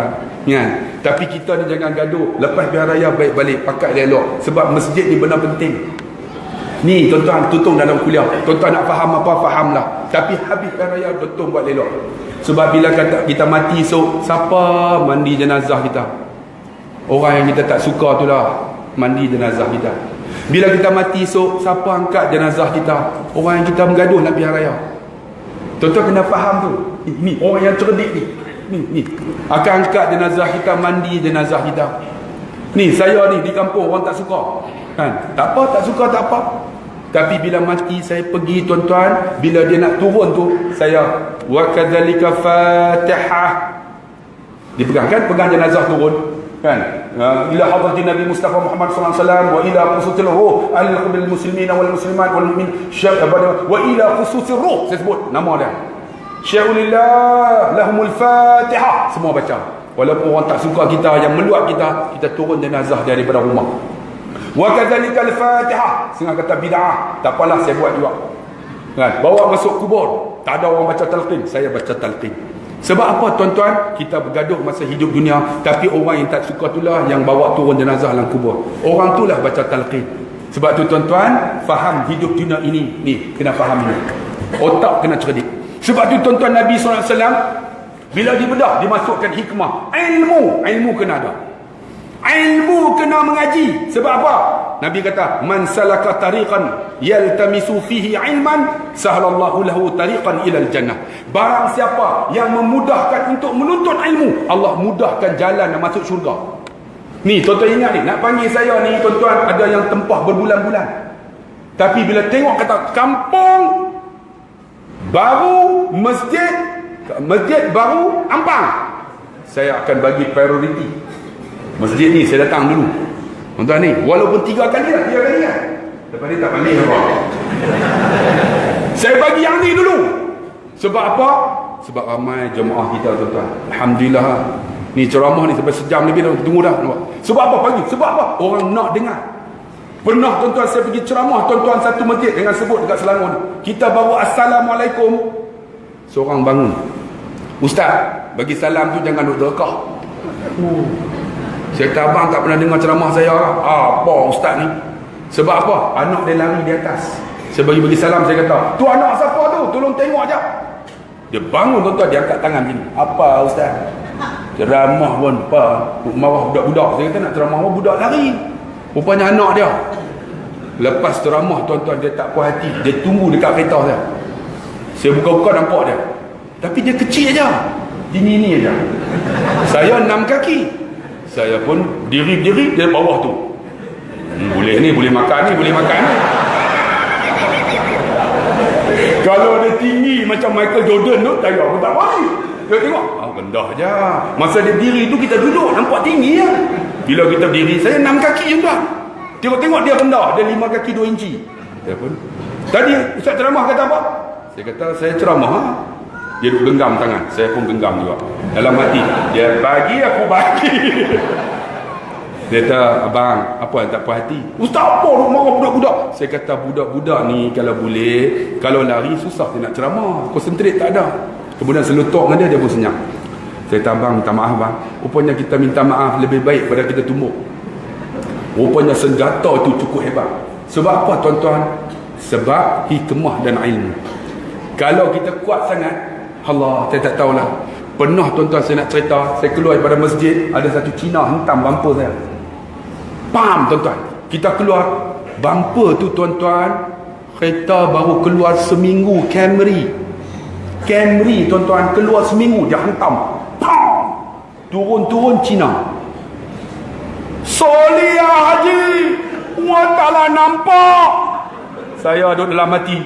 Kan? Tapi kita ni jangan gaduh. Lepas pilihan raya baik balik pakat elok. Sebab masjid ni benar penting. Ni tuan-tuan tutung dalam kuliah. Tuan-tuan nak faham apa fahamlah. Tapi habis pilihan raya betul buat elok. Sebab bila kata kita mati esok, siapa mandi jenazah kita? Orang yang kita tak suka tu lah mandi jenazah kita. Bila kita mati esok, siapa angkat jenazah kita? Orang yang kita menggaduh nak pilihan raya. Tuan-tuan kena faham tu. Ni orang yang cerdik ni. Ni akan angkat jenazah kita, mandi jenazah kita. Ni saya ni di kampung orang tak suka. Kan? Tak apa, tak suka tak apa. Tapi bila mati saya pergi tuan-tuan, bila dia nak turun tu, saya wa kadzalika Fatihah. Dipegang kan, pegang jenazah turun kan. Ila hadratin Nabi Mustafa Muhammad sallallahu alaihi wasallam wa ila khususil ruh al-qabil muslimin wal muslimat wal mu'min wa ila khususil ruh. Saya sebut nama dia. Syaulillah lahumul Fatihah. Semua baca. Walaupun orang tak suka kita, yang meluat kita turun jenazah daripada rumah. Wa kadzalikal Fatihah. Setengah kata bid'ah, tak apalah saya buat juga. Kan? Bawa masuk kubur, tak ada orang baca talqin, saya baca talqin. Sebab apa tuan-tuan? Kita bergaduh masa hidup dunia, tapi orang yang tak suka itulah yang bawa turun jenazah dalam kubur. Orang itulah baca talqin. Sebab tu tuan-tuan, faham hidup dunia ini. Ni, kena faham ni. Otak kena cerdik. Sebab tu tuan-tuan Nabi SAW bila dibedah, dimasukkan hikmah. Ilmu kena ada. Ilmu kena mengaji. Sebab apa? Nabi kata, man salaka tariqan yaltamisu fihi ilman, sahhalallahu lahu tariqan ilal jannah. Barang siapa yang memudahkan untuk menuntut ilmu, Allah mudahkan jalan nak masuk syurga. Ni tuan-tuan ingat ni, nak panggil saya ni tuan-tuan, ada yang tempah berbulan-bulan. Tapi bila tengok kata kampung baru, masjid baru Ampang, saya akan bagi prioriti. Masjid ni saya datang dulu. Tuan-tuan ni, walaupun 3 kali lah, 3 kali kan. Lepas ni tak balik apa. Saya bagi yang ni dulu. Sebab apa? Sebab ramai jemaah kita tuan-tuan. Alhamdulillah. Ni ceramah ni sampai sejam lebih dah tunggu dah. Sebab apa pagi? Sebab apa? Orang nak dengar. Pernah tuan-tuan saya pergi ceramah tuan-tuan satu masjid dengan sebut dekat Selangor ni. Kita baru Assalamualaikum. Seorang bangun. Ustaz, bagi salam tu jangan duduk dekah. Saya kata, abang tak pernah dengar ceramah saya. Apa ustaz ni? Sebab apa? Anak dia lari di atas. Saya bagi salam, saya kata, tu anak siapa tu? Tolong tengok je. Dia bangun tuan-tuan, dia angkat tangan sini. Apa ustaz? Ceramah pun apa? Marah budak-budak. Saya kata nak ceramah pun budak lari. Rupanya anak dia. Lepas ceramah tuan-tuan, dia tak puas hati. Dia tunggu dekat kereta saya. Saya buka-buka nampak dia. Tapi dia kecil je. Tinggi ni je. Saya 6 kaki. Saya pun diri-diri di bawah tu. Boleh ni, boleh makan ni, boleh makan ni. Kalau dia tinggi macam Michael Jordan tu, tak pun tak boleh. Kita tengok, rendah je. Masa dia diri tu kita duduk, nampak tinggi ya. Bila kita berdiri, saya 6 kaki je tuan. Tengok-tengok dia rendah, dia 5 kaki 2 inci. Dia pun. Tadi Ustaz ceramah kata apa? Saya kata, saya ceramah ha? Dia duduk genggam tangan. Saya pun genggam juga. Dalam hati, dia bagi, aku bagi. Dia kata, abang, apa yang tak puas hati? Ustaz, apa duk marah budak-budak? Saya kata, budak-budak ni kalau boleh, kalau lari susah dia nak ceramah. Konsentrate tak ada. Kemudian selutuk dengan dia pun senyap. Saya kata, abang, minta maaf bang. Rupanya kita minta maaf lebih baik pada kita tumbuk. Rupanya senjata itu cukup hebat. Sebab apa tuan-tuan? Sebab hikmah dan ilmu. Kalau kita kuat sangat, Allah, saya tak tahulah. Pernah tuan-tuan saya nak cerita, saya keluar daripada masjid, ada satu Cina hentam bumper saya. Pam tuan-tuan. Kita keluar, bumper tu tuan-tuan, kereta baru keluar seminggu, Camry tuan-tuan, keluar seminggu dia hantam. Pam. Turun Cina. Solia Haji, Allah Ta'ala nampak. Saya duduk dalam hati,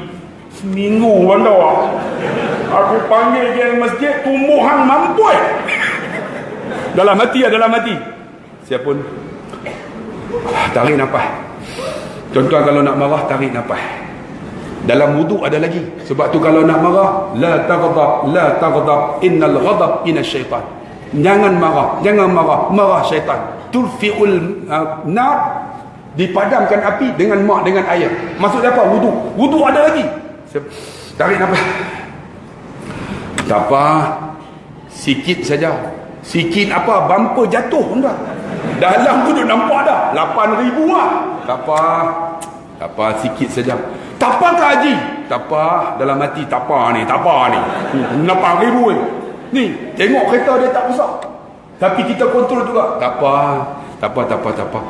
seminggu benda aku panggil geng masjid tumbuhan mampus. dalam hati saya pun tarik nafas. Tuan-tuan, kalau nak marah tarik nafas. Dalam wuduk ada lagi. Sebab tu kalau nak marah, la taghdab innal ghadab minasyaitan. Jangan marah syaitan. Turfiul nar, dipadamkan api dengan air. Maksud apa? Wuduk ada lagi. Tarik nafas. Tak apa, sikit saja. Sikit apa? Bumper jatuh tuan. Dalam tu duk nampak dah 8,000 lah. Tak apa, sikit saja. Tak apa ke Haji? Tak apa, dalam hati tak apa ni. 8,000 ni. Tengok kereta dia tak besar, tapi kita kontrol juga. Tak apa.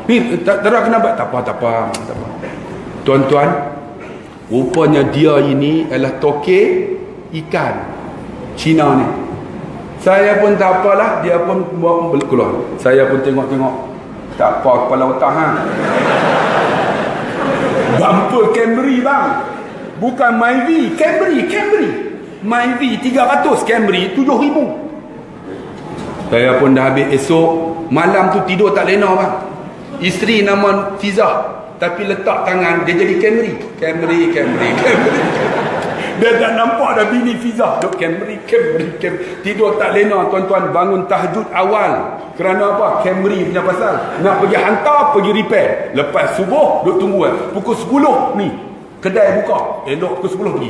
Ni terang kenapa? Tak apa. Tuan-tuan, rupanya dia ini adalah tokek ikan Cina ni. Saya pun tak apalah, dia pun buat keluar. Saya pun tengok. Tak apa kepala otak Bumper Camry bang. Bukan Myvi, Camry. Myvi 300, Camry 7,000. Saya pun dah habis esok. Malam tu tidur tak lena bang. Isteri nama Fizah, tapi letak tangan dia jadi Camry. Dia tak nampak dah bini Fizah duk Camry. Tidur tak lena tuan-tuan, bangun tahajud awal. Kerana apa? Camry punya pasal. Nak pergi hantar, pergi repair. Lepas subuh duk tunggu pukul 10 ni kedai buka. Elok pukul 10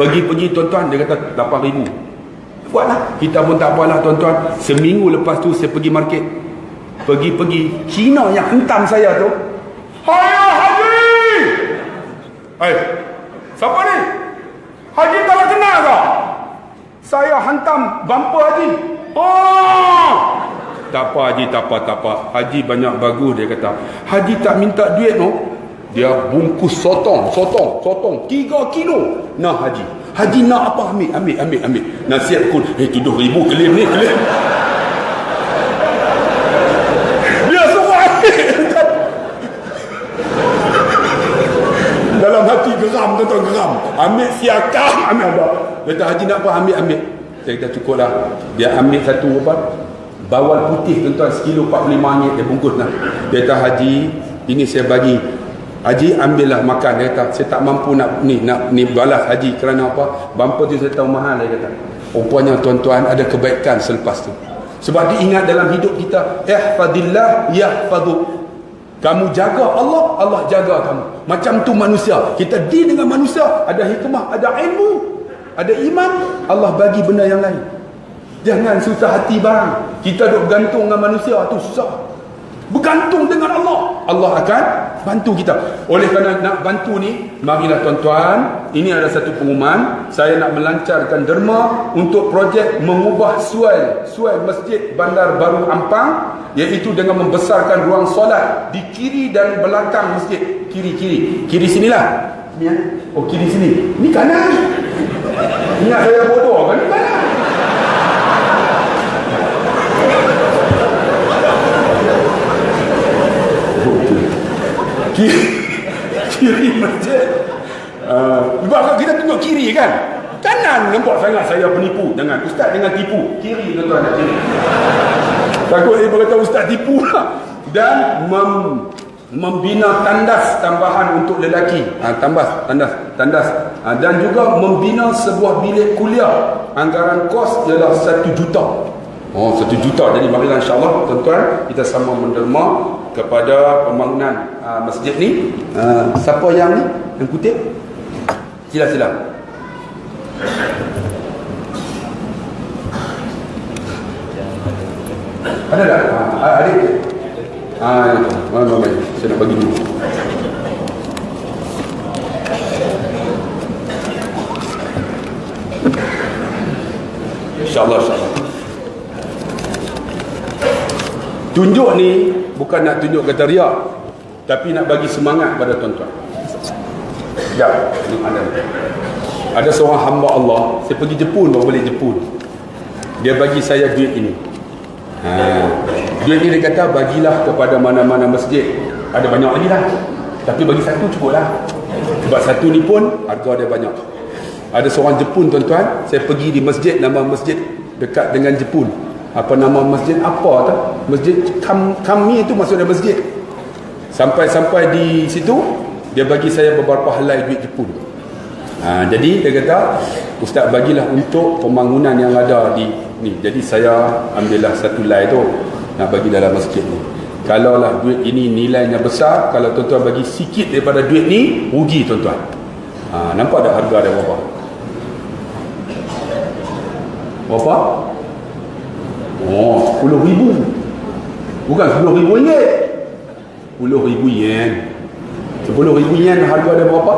pergi tuan-tuan, dia kata 8,000. Buatlah. Kita pun tak apalah tuan-tuan. Seminggu lepas tu saya pergi market. Pergi Cina yang hentam saya tu. Hai Haji! Siapa ni? Haji tak nak kenal ke? Saya hantam bumper Haji. Tak apa Haji, tak apa. Haji banyak bagus, dia kata. Haji tak minta duit no. Dia bungkus sotong 3 kilo. Nah Haji nak apa? Ambil. Nasihat kun 7,000 kelim ni. Dia suruh ambil. Dalam hati geram. Ambil siakam, ambil apa? Dia kata Haji nak apa? Ambil. Saya kata cukup lah. Dia ambil satu bawal putih tuan-tuan, sekilo 45 ringgit dia bungkus lah. Dia kata Haji, ini saya bagi. Haji ambillah makan. Dia kata saya tak mampu nak balas Haji. Kerana apa? Bumper tu saya tahu mahal. Dia kata rupanya tuan-tuan ada kebaikan selepas tu. Sebab diingat dalam hidup kita, ihfadillah yahfaduk. Kamu jaga Allah, Allah jaga kamu. Macam tu manusia. Kita deal dengan manusia, ada hikmah, ada ilmu, ada iman, Allah bagi benda yang lain. Jangan susah hati barang. Kita duk bergantung dengan manusia tu susah. Bergantung dengan Allah, Allah akan bantu kita. Oleh kerana nak bantu ni, marilah tuan-tuan, ini ada satu pengumuman. Saya nak melancarkan derma untuk projek mengubah suai masjid Bandar Baru Ampang, iaitu dengan membesarkan ruang solat di kiri dan belakang masjid. Kiri sinilah. Ni kiri sini. Ni kanan. Ingat saya bodoh kan? Ni kanan. Kiri masjid. Sebab kita tengok kiri kan, kanan nampak sangat saya penipu. Jangan ustaz, dengan tipu. Kiri tuan-tuan, kiri. Takut dia berkata ustaz tipu lah. Dan membina tandas tambahan untuk lelaki. Tandas. Dan juga membina sebuah bilik kuliah. Anggaran kos ialah 1 juta. 1 juta. Jadi marilah insyaAllah tuan-tuan, kita sama menderma kepada pembangunan masjid ni. Siapa yang ni? Yang kutip? Sila. Ada tak? Adik? Saya nak bagi dulu. InsyaAllah. Tunjuk ni bukan nak tunjuk kata riak, tapi nak bagi semangat pada tuan-tuan. Ya, ada seorang hamba Allah, saya pergi Jepun, baru balik Jepun. Dia bagi saya duit ini. Duit ni dia kata bagilah kepada mana-mana masjid. Ada banyak lagi lah, tapi bagi satu cukup lah. Sebab satu ni pun harga dia banyak. Ada seorang Jepun tuan-tuan, saya pergi di masjid, nama masjid dekat dengan Jepun. Apa nama masjid apa tu? Masjid kami itu maksudnya masjid. Sampai di situ dia bagi saya beberapa helai duit Jepun. Jadi dia kata, ustaz bagilah untuk pembangunan yang ada di ni. Jadi saya ambillah satu helai tu nak bagi dalam masjid ni. Kalaulah duit ini nilainya besar, kalau tuan-tuan bagi sikit daripada duit ni, rugi tuan-tuan. Nampak tak harga dia berapa? Berapa? Oh, 10,000. Bukan 10,000 ringgit. 10,000 yen. 10,000 yen harga dia berapa?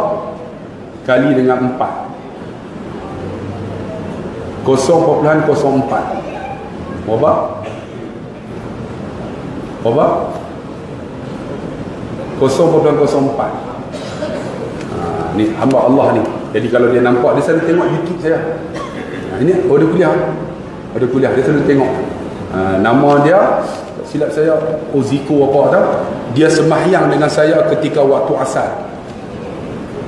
Kali dengan 4. 0.04. Berapa? Berapa? 0.04. Ni hamba Allah ni. Jadi kalau dia nampak, dia selalu tengok YouTube saya. Ini ada kuliah. Ada kuliah, dia selalu tengok. Nama dia, silap saya, Oziko apa tau. Dia sembahyang dengan saya ketika waktu asar.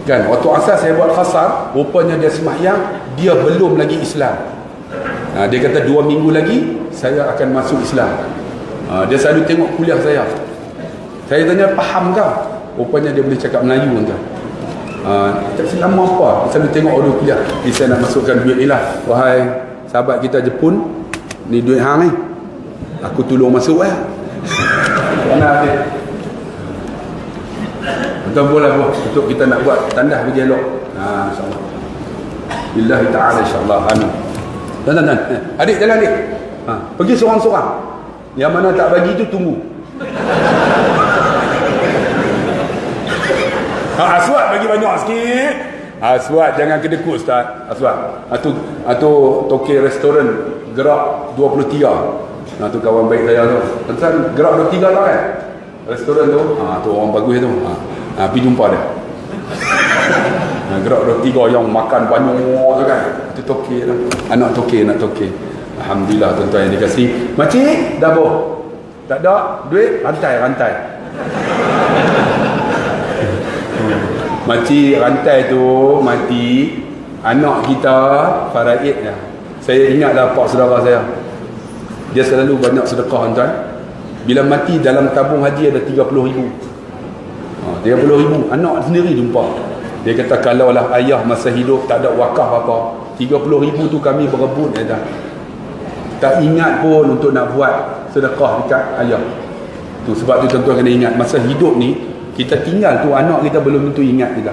Kan, waktu asar saya buat khasar, rupanya dia sembahyang, dia belum lagi Islam. Dia kata 2 minggu lagi saya akan masuk Islam. Dia selalu tengok kuliah saya. Saya tanya, faham ke? Rupanya dia boleh cakap Melayu tuan. Tak selama apa, dia selalu tengok audio kuliah. Jadi saya nak masukkan duit ni lah. Wahai sahabat kita Jepun, ni duit hang ni, aku tolong masuk lah. Mana dia? Betul boleh untuk kita nak buat tandas bagi elok. InsyaAllah. Billahi ta'ala insyaAllah. Amin. Dan. Adik jalan adik. Pergi seorang-seorang. Yang mana tak bagi tu tunggu. Aswad bagi banyak sikit. Aswad jangan kedekut ustaz. Aswad. Atau toke restoran gerak 23. Tu kawan baik saya tu. Tentang gerak 23 lah kan. Restoran tu. Tu orang bagus tu. Pergi jumpa dia. Gerak 23 yang makan banyak tu kan. Tu toke tu. Anak toke. Alhamdulillah tuan-tuan yang dikasih. Makcik dah boh. Tak ada duit, rantai. Makcik rantai tu mati, anak kita Faraid dah. Saya ingatlah pak saudara saya. Dia selalu banyak sedekah tuan. Bila mati dalam tabung haji ada 30,000. 30,000 anak sendiri jumpa. Dia kata kalaulah ayah masa hidup tak ada wakaf apa, 30,000 tu kami berebut dah. Tak ingat pun untuk nak buat sedekah dekat ayah. Tu sebab tu tuan-tuan kena ingat masa hidup ni kita tinggal tu anak kita belum tentu ingat kita.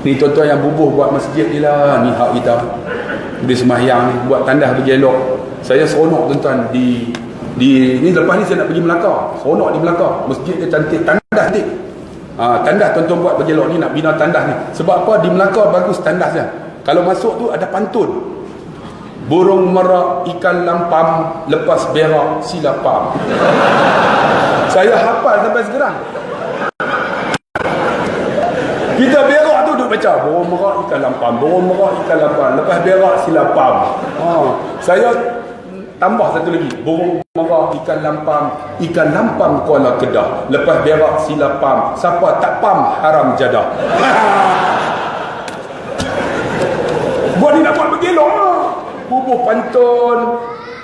Ni tuan-tuan yang bubuh buat masjid ni lah, ni hak kita. Dia sembahyang ni, buat tandas bagi elok. Saya seronok tuan-tuan di ni lepas ni saya nak pergi Melaka. Seronok di Melaka. Masjid dia cantik, tandas cantik. Tandas tuan-tuan buat bagi elok ni, nak bina tandas ni. Sebab apa? Di Melaka bagus tandasnya. Kalau masuk tu ada pantun. Burung merak ikan lampam, lepas berak sila pam. Saya hafal sampai sekarang. Kita berak tu duk baca burung merak ikan lampam, burung merak ikan lampam, lepas berak sila pam. Saya tambah satu lagi, burung merak ikan lampam Kuala Kedah, lepas berak sila pam, siapa tak pam haram jadah. Buat ni nak buat bergelok lah. Bubuh pantun.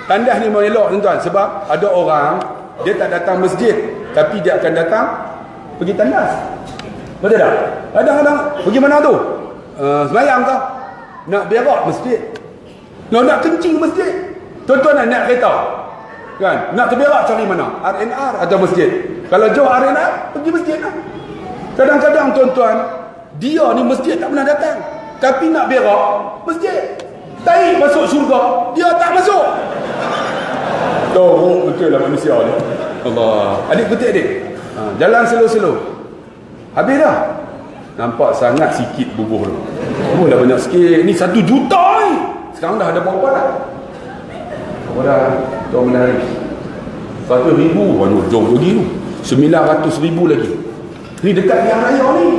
Tandas ni mau elok tuan-tuan. Sebab ada orang dia tak datang masjid, tapi dia akan datang pergi tandas. Betul tak? Kadang-kadang pergi mana tu? Semayang ke? Nak berak masjid. Nak kencing masjid. Tuan-tuan nak naik kereta kan? Nak terberak cari mana? RNR atau masjid? Kalau jauh RNR, pergi masjid lah. Kadang-kadang tuan-tuan, dia ni masjid tak pernah datang, tapi nak berak masjid. Tai masuk syurga, dia tak masuk. Teruk betul lah manusia ni. Allah. Adik kutip adik. Jalan slow-slow. Habis dah. Nampak sangat sikit bubuh tu. Bubuh dah banyak sikit. Ni 1 juta ni. Sekarang dah ada berapa dah? kepada Tuan Menari. 100,000 waduh jauh lagi tu. 900,000 lagi. Ni dekat yang raya ni.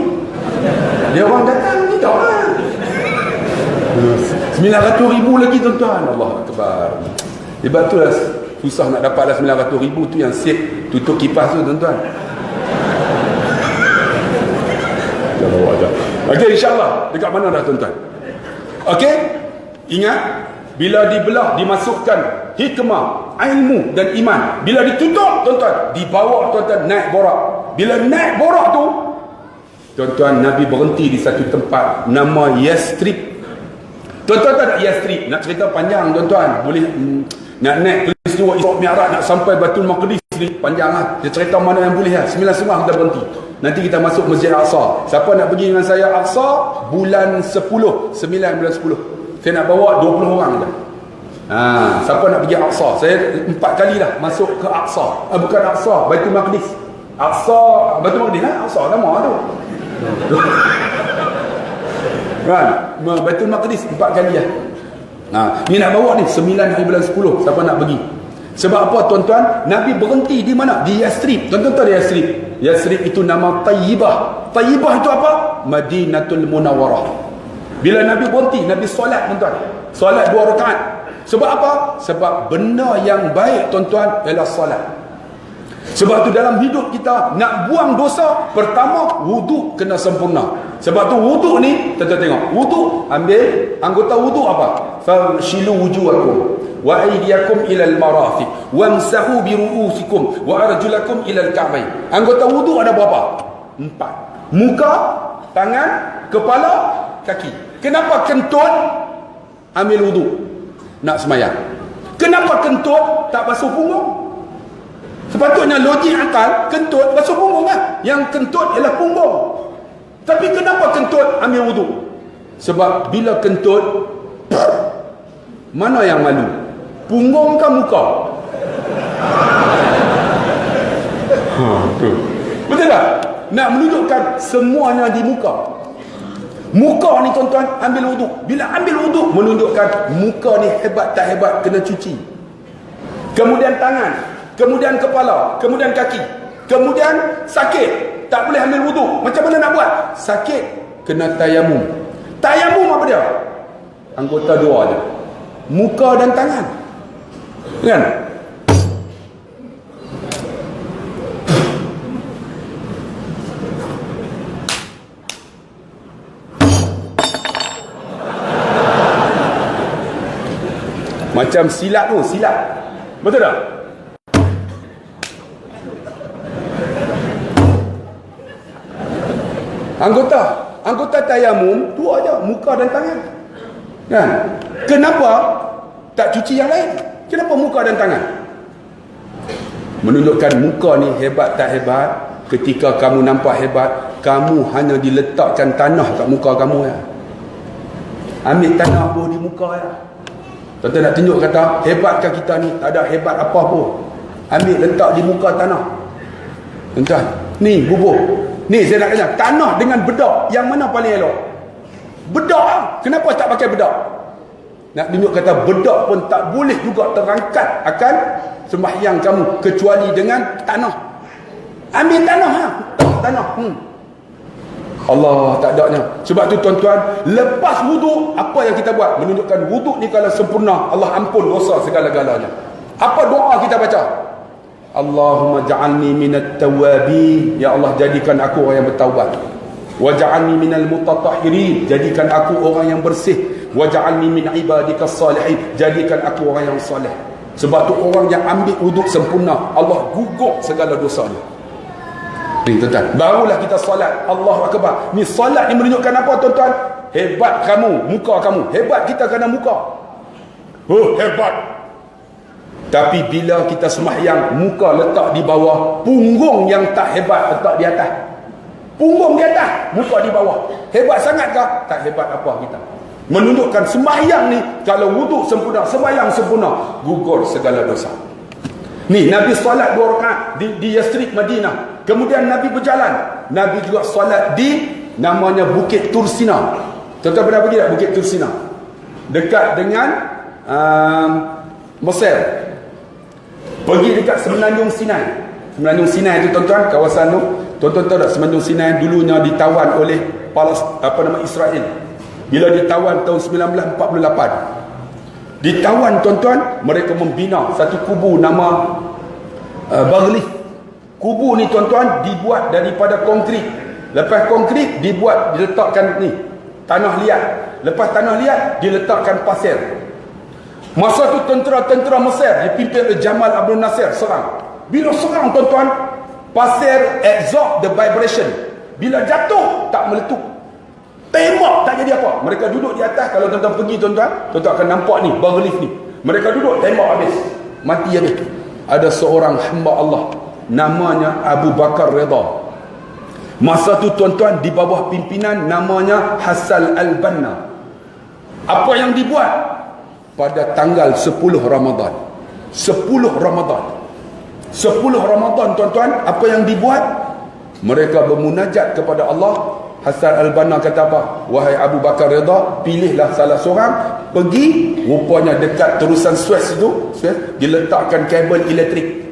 Dia orang datang ni tak lah. 900,000 lagi tuan-tuan. Allah Akbar. Sebab tu lah susah nak dapat lah 900,000 tu yang save tutup kipas tu tuan-tuan. Okey, insyaAllah dekat mana dah tuan-tuan? Okey, ingat bila dibelah dimasukkan hikmah, ilmu dan iman, bila ditutup tuan-tuan, dibawa tuan-tuan naik borak. Bila naik borak tu tuan-tuan, Nabi berhenti di satu tempat nama Yastrib. Tuan-tuan tak nak Yastrib, nak cerita panjang tuan-tuan, boleh nak naik peristiwa Isra Mi'raj, nak sampai Baitul Maqdis ni panjang lah. Dia cerita mana yang boleh lah. 9 setengah kita berhenti. Nanti kita masuk Masjid Al-Aqsa. Siapa nak pergi dengan saya Al-Aqsa bulan 10, 9 bulan 10. Saya nak bawa 20 orang dah. Siapa nak pergi Al-Aqsa? Saya 4 kali dah masuk ke Al-Aqsa. Bukan Al-Aqsa, Baitul Maqdis. Al-Aqsa, Baitul Maqdis lah. Al-Aqsa nama tu. Kan? Baitul Maqdis 4 kali lah. Ni nak bawa ni 9 hari bulan 10. Siapa nak pergi? Sebab apa tuan-tuan? Nabi berhenti di mana? Di Yastrib. Tuan-tuan tahu Yastrib? Yastrib itu nama Tayyibah. Tayyibah itu apa? Madinatul Munawwarah. Bila Nabi berhenti, Nabi solat tuan-tuan. Solat 2 rakaat. Sebab apa? Sebab benda yang baik tuan-tuan ialah solat. Sebab tu dalam hidup kita nak buang dosa, pertama wuduk kena sempurna. Sebab tu wuduk ni, tuan-tuan tengok, wuduk ambil anggota wuduk apa? Faghsilu wujuhakum wa aydiyakum ila al-marafiq wamsahu bi ru'usikum wa arjulakum ila al-ka'bayn. Anggota wuduk ada berapa? 4. Muka, tangan, kepala, kaki. Kenapa kentut ambil wuduk nak semayang? Kenapa kentut tak basuh punggung? Sepatutnya logik akal, kentut basuh punggung kan? Yang kentut ialah punggung. Tapi kenapa kentut ambil wuduk? Sebab bila kentut, mana yang malu? Punggung ke muka? Betul tak? Nak menunjukkan semuanya di muka. Muka ni tuan-tuan ambil wuduk. Bila ambil wuduk, menunjukkan muka ni hebat tak hebat, kena cuci. Kemudian tangan, kemudian kepala, kemudian kaki, kemudian sakit, tak boleh ambil wuduk. Macam mana nak buat? Sakit, kena tayamum. Tayamum apa dia? Anggota 2 je, muka dan tangan, kan? Macam silat tu, silat, betul tak? Anggota tayamum 2 aja, muka dan tangan. Kan? Kenapa tak cuci yang lain? Kenapa muka dan tangan? Menunjukkan muka ni hebat tak hebat. Ketika kamu nampak hebat, kamu hanya diletakkan tanah kat muka kamu ya. Ambil tanah buh di muka ya. Tuan-tuan nak tunjuk kata hebatkah kita ni? Tak ada hebat apa pun. Ambil letak di muka tanah. Tuan-tuan, ni bubuh. Ni saya nak kata, tanah dengan bedak, yang mana paling elok? Bedak. Kenapa tak pakai bedak? Nak tunjuk kata bedak pun tak boleh juga terangkat akan sembahyang kamu kecuali dengan tanah. Ambil tanah ha. Tanah. Allah tak adanya. Sebab tu tuan-tuan, lepas wuduk, apa yang kita buat? Menunjukkan wuduk ni kalau sempurna, Allah ampun dosa segala-galanya. Apa doa kita baca? Allahumma ja'alni minat tawabin. Ya Allah, jadikan aku orang yang bertaubat. Waj'alni minal mutatahhirin. Jadikan aku orang yang bersih. Waj'alni min ibadikas salihin. Jadikan aku orang yang soleh. Sebab tu orang yang ambil wuduk sempurna, Allah gugur segala dosa dia. Ni tuan-tuan, barulah kita solat. Allahu Akbar. Ni solat ni menunjukkan apa tuan-tuan? Hebat kamu, muka kamu. Hebat kita kerana muka. Hebat. Tapi bila kita sembahyang, muka letak di bawah, punggung yang tak hebat letak di atas. Punggung di atas, muka di bawah. Hebat sangat ke? Tak hebat apa kita. Menunjukkan sembahyang ni, kalau wuduk sempurna, sembahyang sempurna, gugur segala dosa. Ni Nabi solat 2 rakaat di Yastrib Madinah. Kemudian Nabi berjalan. Nabi juga solat di namanya Bukit Tursina. Tuan-tuan pernah pergi tak Bukit Tursina? Dekat dengan Mesir. Pergi dekat Semenanjung Sinai. Semenanjung Sinai tu tuan-tuan, kawasan tu. Tuan-tuan tahu tak Semenanjung Sinai dulunya ditawan oleh Israel. Bila ditawan tahun 1948. Ditawan tuan-tuan, mereka membina satu kubu nama Barlif. Kubu ni tuan-tuan dibuat daripada konkrit. Lepas konkrit diletakkan ni tanah liat. Lepas tanah liat diletakkan pasir. Masa tu tentera-tentera Mesir dipimpin oleh Jamal Abdul Nasir serang. Bila serang tuan-tuan, pasir absorb the vibration. Bila jatuh tak meletup. Tembak tak jadi apa. Mereka duduk di atas. Kalau tuan-tuan pergi tuan-tuan akan nampak ni Barlif ni. Mereka duduk tembak habis. Mati habis. Ada seorang hamba Allah namanya Abu Bakar Redha. Masa tu tuan-tuan di bawah pimpinan namanya Hassan Al-Banna. Apa yang dibuat? Pada tanggal 10 Ramadan. 10 Ramadan. 10 Ramadan tuan-tuan, apa yang dibuat? Mereka bermunajat kepada Allah. Hassan Al-Banna kata apa? Wahai Abu Bakar Redha, pilihlah salah seorang, pergi, rupanya dekat terusan Suez itu, diletakkan kabel elektrik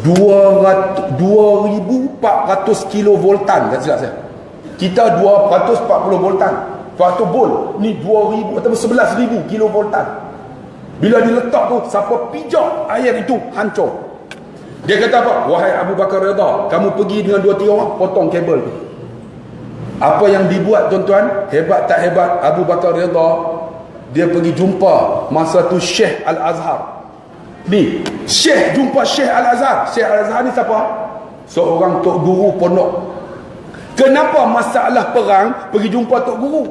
2400 kilovoltan, tak silap saya. Kita 240 voltan. Waktu bol ni 2000 atau 11,000 kilovoltan. Bila diletak tu, siapa pijak air itu hancur. Dia kata apa? Wahai Abu Bakar Redha, kamu pergi dengan 2-3 orang, potong kabel tu. Apa yang dibuat tuan-tuan, hebat tak hebat Abu Bakar Redha, dia pergi jumpa masa tu Syekh Al-Azhar. Ni, Syekh jumpa Syekh Al-Azhar. Syekh Al-Azhar ni siapa? Seorang tok guru pondok. Kenapa masalah perang pergi jumpa tok guru?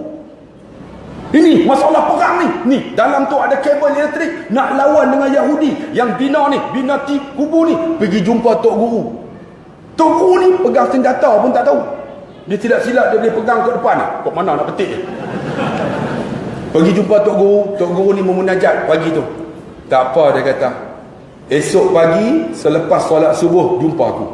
Ini masalah perang ni. Ni, dalam tu ada kabel elektrik nak lawan dengan Yahudi yang bina kubu ni. Pergi jumpa tok guru. Tok guru ni pegang senjata pun tak tahu. Dia tidak silap dia boleh pegang ke depan ni. Kok mana nak petik dia? Pergi jumpa tok guru. Tok guru ni memunajat pagi tu. Tak apa, dia kata. Esok pagi selepas solat subuh jumpa aku.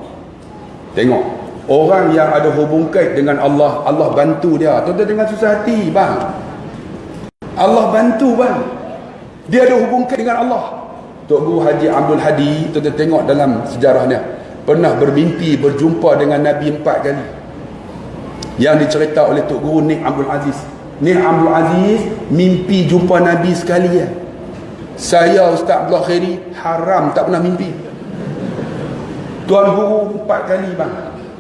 Tengok. Orang yang ada hubung kait dengan Allah, Allah bantu dia. Tuan-tuan dengan susah hati bang. Allah bantu bang. Dia ada hubung kait dengan Allah. Tok Guru Haji Abdul Hadi, tuan-tuan tengok dalam sejarahnya, pernah bermimpi berjumpa dengan Nabi 4 kali. Yang dicerita oleh Tok Guru Nik Abdul Aziz. Nik Abdul Aziz mimpi jumpa Nabi sekali ya. Saya Ustaz Abdullah Khairi haram tak pernah mimpi. Tuan Guru 4 kali bang.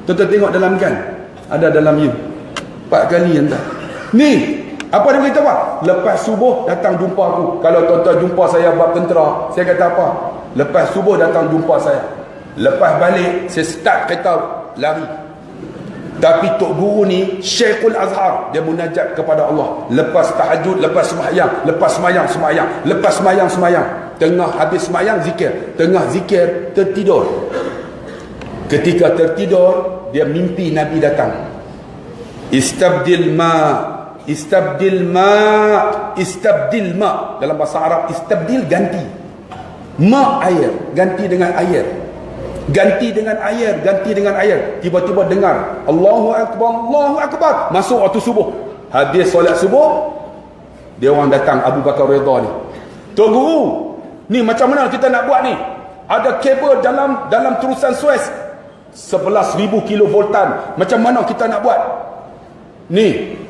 Tuan-tuan tengok dalam kan, ada dalam you 4 kali yang tak. Ni apa dia beritahu apa? Lepas subuh datang jumpa aku. Kalau tuan-tuan jumpa saya bab tentera, saya kata apa? Lepas subuh datang jumpa saya. Lepas balik saya start kereta lari. Tapi Tok Guru ni Syekhul Azhar, dia munajat kepada Allah. Lepas tahajud, lepas sembahyang, lepas sembahyang, lepas sembahyang. Tengah habis sembahyang zikir, tengah zikir tertidur. Ketika tertidur, dia mimpi Nabi datang. Istabdil ma. Dalam bahasa Arab, istabdil ganti. Ma air, ganti dengan air. Ganti dengan air. Tiba-tiba dengar Allahu Akbar, Allahu Akbar. Masuk waktu subuh. Habis solat subuh, dia orang datang Abu Bakar Redha ni. Tok Guru, ni macam mana kita nak buat ni? Ada kabel dalam terusan Suez 11,000 kilovoltan. Macam mana kita nak buat? Ni.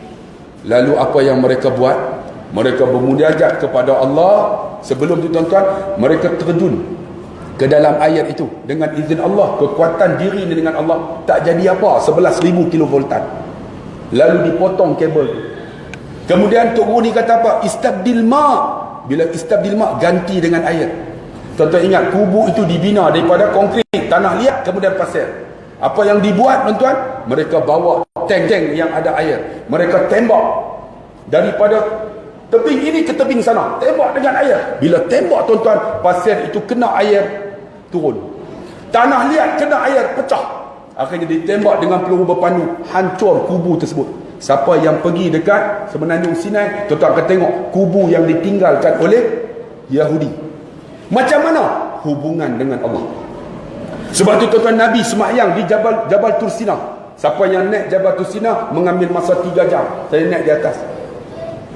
Lalu apa yang mereka buat? Mereka bermunajat kepada Allah. Sebelum itu tuan-tuan, mereka terjun ke dalam air itu dengan izin Allah. Kekuatan diri ni dengan Allah. Tak jadi apa, 11,000 kilovoltan. Lalu dipotong kabel tu. Kemudian Tok Guru ni kata apa? Istabdil ma. Bila istabdil ma, ganti dengan air. Tuan-tuan ingat, kubu itu dibina daripada konkrit, tanah liat, kemudian pasir. Apa yang dibuat tuan-tuan? Mereka bawa tank-tank yang ada air. Mereka tembak daripada tebing ini ke tebing sana. Tembak dengan air. Bila tembak tuan-tuan, pasir itu kena air, turun. Tanah liat kena air, pecah. Akhirnya ditembak dengan peluru berpandu, hancur kubu tersebut. Siapa yang pergi dekat Semenanjung Sinai, tuan-tuan akan tengok kubu yang ditinggalkan oleh Yahudi. Macam mana hubungan dengan Allah? Sebab tu tuan-tuan, Nabi sembahyang di Jabal Tursina. Siapa yang naik Jabal Tursina mengambil masa 3 jam. Saya naik di atas.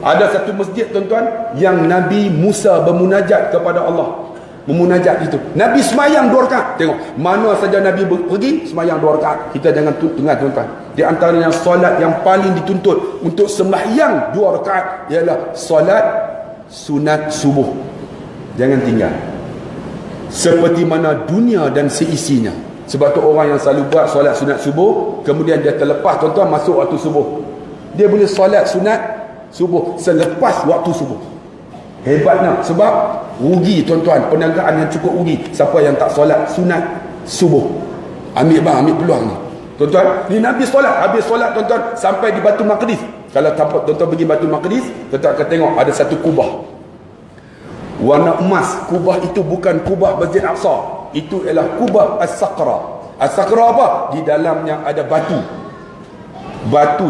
Ada satu masjid tuan-tuan yang Nabi Musa bermunajat kepada Allah. Memunajat itu. Nabi semayang 2 rakaat. Tengok, mana saja Nabi pergi, semayang 2 rakaat. Kita jangan tengah tuan-tuan. Di antaranya solat yang paling dituntut untuk sembahyang 2 rakaat ialah solat sunat subuh. Jangan tinggal. Seperti mana dunia dan seisinya. Sebab tu orang yang selalu buat solat sunat subuh, kemudian dia terlepas tuan-tuan masuk waktu subuh. Dia boleh solat sunat subuh selepas waktu subuh. Hebatnya. Sebab rugi tuan-tuan, perniagaan yang cukup rugi siapa yang tak solat sunat subuh. Ambil peluang ni tuan-tuan. Ni Nabi solat, habis solat tuan-tuan sampai di Baitul Maqdis. Kalau tuan-tuan pergi Baitul Maqdis, tuan-tuan akan tengok ada satu kubah warna emas. Kubah itu bukan kubah Masjid Aqsa, itu ialah kubah As-Saqra. As-Saqra apa? Di dalamnya ada batu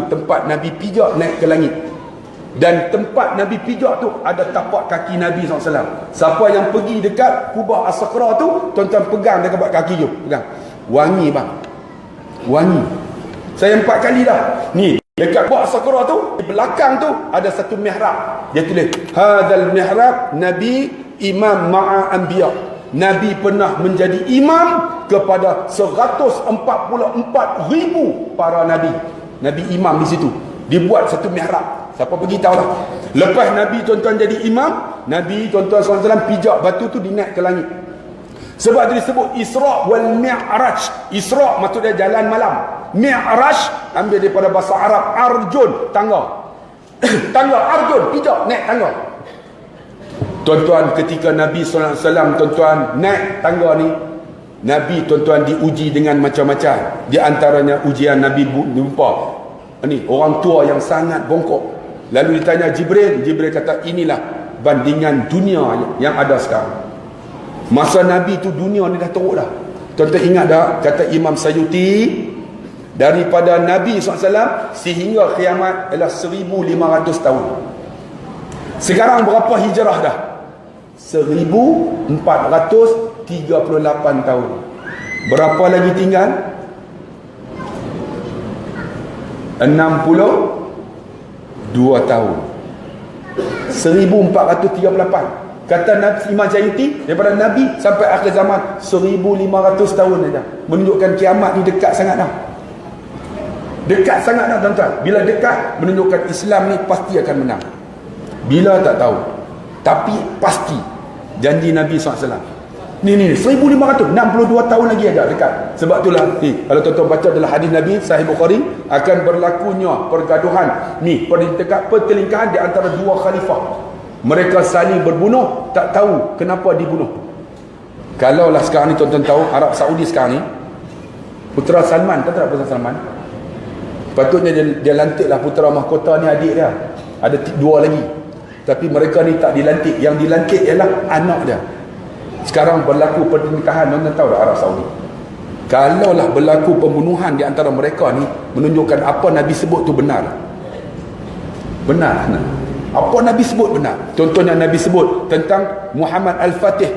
tempat Nabi pijak naik ke langit. Dan tempat Nabi pijak tu ada tapak kaki Nabi SAW. Siapa yang pergi dekat kubah As-Saqra tu, tuan-tuan pegang dekat kaki tu, pegang. Wangi bang, wangi. Saya 4 kali dah. Ni dekat kubah As-Saqra tu, di belakang tu ada satu mihrab. Dia tulis hadzal mihrab Nabi imam ma'a anbiya. Nabi pernah menjadi imam kepada 144,000 para nabi. Nabi imam di situ. Dibuat satu mihrab. Siapa pergi tahulah. Lepas Nabi tuan-tuan jadi imam, Nabi tuan-tuan SAW pijak batu tu dinaik ke langit. Sebab tu disebut Isra' wal Mi'raj. Isra' maksudnya jalan malam. Mi'raj ambil daripada bahasa Arab Arjun, tangga. Tangga Arjun, pijak naik tangga. Tuan-tuan, ketika Nabi SAW tuan-tuan naik tangga ni, Nabi tuan-tuan diuji dengan macam-macam. Di antaranya ujian Nabi jumpa ni orang tua yang sangat bongkok. Lalu ditanya Jibril, Jibril kata inilah bandingan dunia yang ada sekarang. Masa Nabi tu dunia ni dah teruk dah. Tuan-tuan ingat dah kata Imam Sayuti, daripada Nabi SAW sehingga kiamat ialah 1,500 tahun. Sekarang berapa hijrah dah? 1,438 tahun. Berapa lagi tinggal? 62 tahun. 1,438. Kata Imam Syaiuti, daripada Nabi sampai akhir zaman 1,500 tahun saja. Menunjukkan kiamat ni dekat sangat dah. Dekat sangat dah tuan-tuan. Bila dekat, menunjukkan Islam ni pasti akan menang. Bila tak tahu, tapi pasti. Janji Nabi SAW. Ni 1,562 tahun lagi ada dekat. Sebab itulah kalau tuan-tuan baca dalam hadis Nabi Sahih Bukhari, akan berlakunya pergaduhan ni, pertelingkahan di antara 2 khalifah. Mereka saling berbunuh, tak tahu kenapa dibunuh. Kalaulah sekarang ni tuan-tuan tahu, Arab Saudi sekarang ni, Putera Salman, tahu tak Putera Salman? Patutnya dia lantiklah putera mahkota ni adik dia. Ada 2 lagi. Tapi mereka ni tak dilantik. Yang dilantik ialah anak dia. Sekarang berlaku pernikahan, tuan-tuan tahu dah Arab Saudi. Kalaulah berlaku pembunuhan di antara mereka ni, menunjukkan apa Nabi sebut tu benar. Benar. Apa Nabi sebut benar. Contohnya Nabi sebut tentang Muhammad Al-Fatih.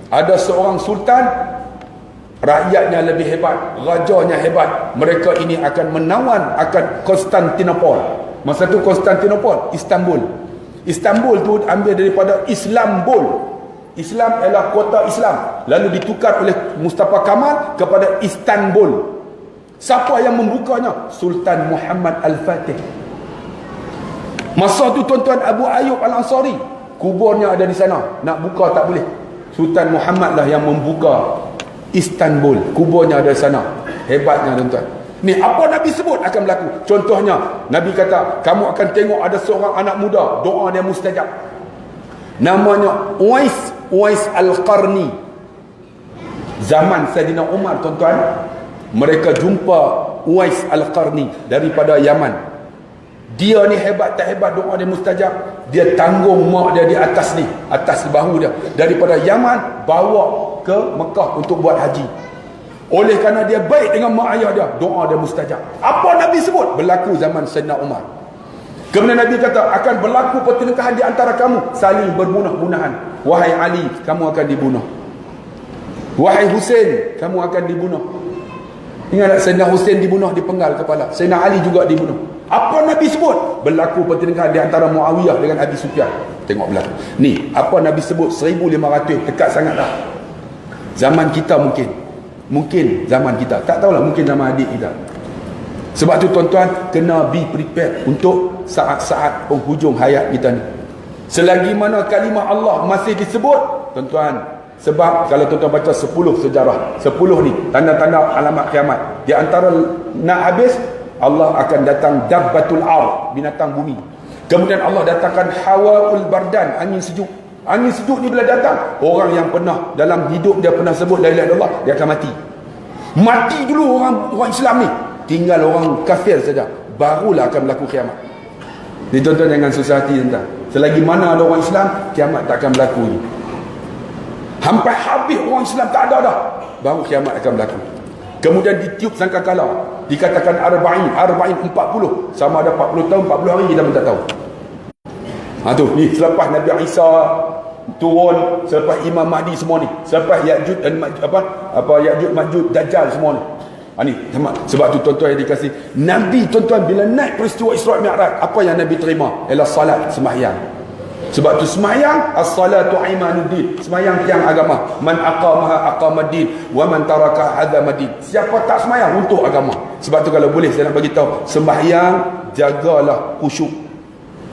Ada seorang sultan, rakyatnya lebih hebat, rajanya hebat. Mereka ini akan menawan akan Konstantinopel. Masa tu Konstantinopel, Istanbul. Istanbul tu ambil daripada Islambul. Islam ialah kota Islam. Lalu ditukar oleh Mustafa Kamal kepada Istanbul. Siapa yang membukanya? Sultan Muhammad Al-Fatih. Masa tu tuan-tuan, Abu Ayyub Al-Ansari, kuburnya ada di sana. Nak buka tak boleh. Sultan Muhammad lah yang membuka Istanbul. Kuburnya ada di sana. Hebatnya tuan-tuan. Ni apa Nabi sebut akan berlaku. Contohnya, Nabi kata, kamu akan tengok ada seorang anak muda, doa dia mustajab. Namanya Uwais Al-Qarni. Zaman Saidina Umar tuan-tuan, mereka jumpa Uwais Al-Qarni daripada Yaman. Dia ni hebat tak hebat, doa dia mustajab. Dia tanggung mak dia di atas ni, atas bahu dia, daripada Yaman bawa ke Mekah untuk buat haji. Oleh kerana dia baik dengan mak ayah dia, doa dia mustajab. Apa Nabi sebut? Berlaku zaman Saidina Umar. Kemudian Nabi kata, akan berlaku pertelingkahan di antara kamu, saling berbunuh-bunuhan. Wahai Ali, kamu akan dibunuh. Wahai Husain, kamu akan dibunuh. Ingat tak Saidina Husain dibunuh, dipenggal kepala. Saidina Ali juga dibunuh. Apa Nabi sebut? Berlaku pertengkaran di antara Muawiyah dengan Abi Sufyan. Tengok belakang. Ni, apa Nabi sebut 1500, dekat sangat dah. Zaman kita mungkin zaman kita, tak tahulah, mungkin zaman adik kita. Sebab tu tuan-tuan, kena be prepared untuk saat-saat penghujung hayat kita ni. Selagi mana kalimah Allah masih disebut, tuan-tuan, sebab kalau tuan-tuan baca 10 sejarah, 10 ni tanda-tanda alamat kiamat, di antara nak habis, Allah akan datang dabbatul ar, binatang bumi. Kemudian Allah datangkan hawaul bardan, angin sejuk. Angin sejuk ni bila datang, orang yang pernah dalam hidup dia pernah sebut la ilaha illallah, dia akan mati. Mati dulu orang Islam ni, tinggal orang kafir saja, barulah akan berlaku kiamat. Ni tuan-tuan jangan susah hati tuan. Selagi mana ada orang Islam, kiamat tak akan berlaku ni. Sampai habis orang Islam tak ada dah, baru kiamat akan berlaku. Kemudian ditiup sangkakala, dikatakan arba'in 40, sama ada 40 tahun 40 hari, kita pun tak tahu. Tu ni selepas Nabi Isa turun, selepas Imam Mahdi semua ni, selepas Ya'juj dan Ya'juj Ma'juj Dajjal semua ni. Ni sebab tu tuan-tuan yang dikasih Nabi, tuan-tuan, bila naik peristiwa Isra' Mi'raj, apa yang Nabi terima? Ialah salat, sembahyang. Sebab tu sembahyang, as-salatu imanuddin, sembahyang tiang agama. Man aqamaha aqamaddin wa man taraka hadzamaddin. Siapa tak sembahyang, untuk agama. Sebab tu kalau boleh saya nak bagi tahu, sembahyang jagalah khusyuk.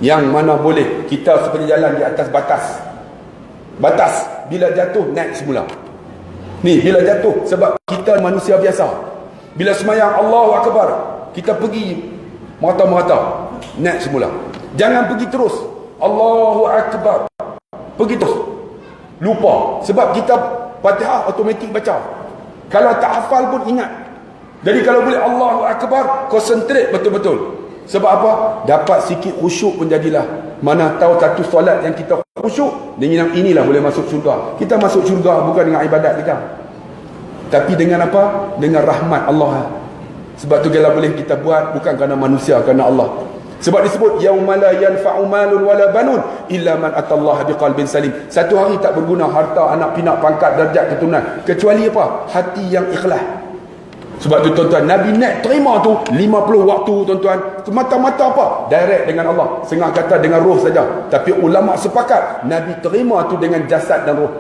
Yang mana boleh kita seperti jalan di atas batas. Batas bila jatuh naik semula. Ni bila jatuh, sebab kita manusia biasa. Bila sembahyang Allahu Akbar, kita pergi merata-merata, naik semula. Jangan pergi terus Allahu Akbar, pergi terus, lupa. Sebab kita Fatihah automatik baca, kalau tak hafal pun ingat. Jadi kalau boleh Allahu Akbar, konsentrate betul-betul. Sebab apa? Dapat sikit khusyuk pun jadilah. Mana tahu satu solat yang kita khusyuk, dengan inilah boleh masuk syurga. Kita masuk syurga bukan dengan ibadat kita, tapi dengan apa? Dengan rahmat Allah. Sebab tu kalau boleh kita buat, bukan kerana manusia, kerana Allah. Sebab disebut yauma la yanfa'u malun wala banun illa man atallaha biqalbin salim. Satu hari tak berguna harta, anak pinak, pangkat, darjat, keturunan, kecuali apa? Hati yang ikhlas. Sebab tu tuan-tuan, Nabi naik terima tu 50 waktu tuan-tuan, semata-mata apa? Direct dengan Allah. Setengah kata dengan roh saja. Tapi ulama sepakat Nabi terima tu dengan jasad dan roh.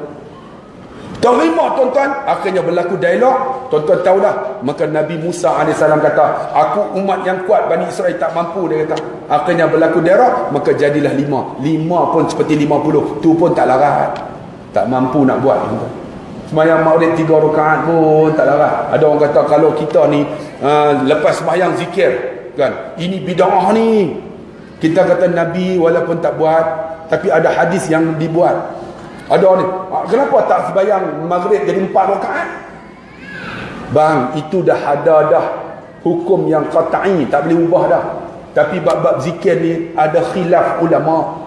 Terima tuan-tuan, akhirnya berlaku dialog. Tuan-tuan tahu dah, maka Nabi Musa AS kata, aku umat yang kuat, Bani Israel tak mampu, dia kata. Akhirnya berlaku dialog, maka jadilah 5 pun seperti 50. Tu pun tak larat, tak mampu nak buat, tuan-tuan. Sembahyang maghrib 3 rakaat pun tak larat. Ada orang kata kalau kita ni lepas sembahyang zikir kan, ini bid'ah ni. Kita kata Nabi walaupun tak buat, tapi ada hadis yang dibuat. Ada ni, kenapa tak sembahyang maghrib jadi 4 rakaat? Bang, itu dah ada dah hukum yang qat'i, tak boleh ubah dah. Tapi bab-bab zikir ni ada khilaf ulama.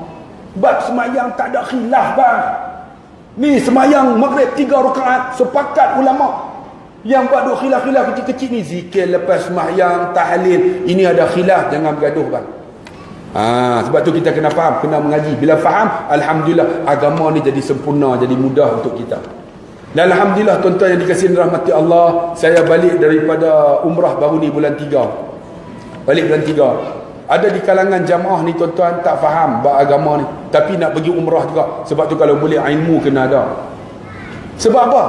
Bab sembahyang tak ada khilaf bang. Ni sembahyang maghrib 3 rakaat, sepakat ulama. Yang buat duk khilaf-khilaf kecil-kecil ni, zikir lepas sembahyang, tahlil, ini ada khilaf, jangan bergaduh bang. Sebab tu kita kena faham, kena mengaji. Bila faham, alhamdulillah, agama ni jadi sempurna, jadi mudah untuk kita. Dan alhamdulillah tuan-tuan yang dikasihi rahmati Allah, saya balik daripada umrah baru ni bulan 3. Balik bulan 3. Ada di kalangan jamaah ni tuan-tuan tak faham bab agama ni, tapi nak pergi umrah juga. Sebab tu kalau boleh ilmu kena ada. Sebab apa?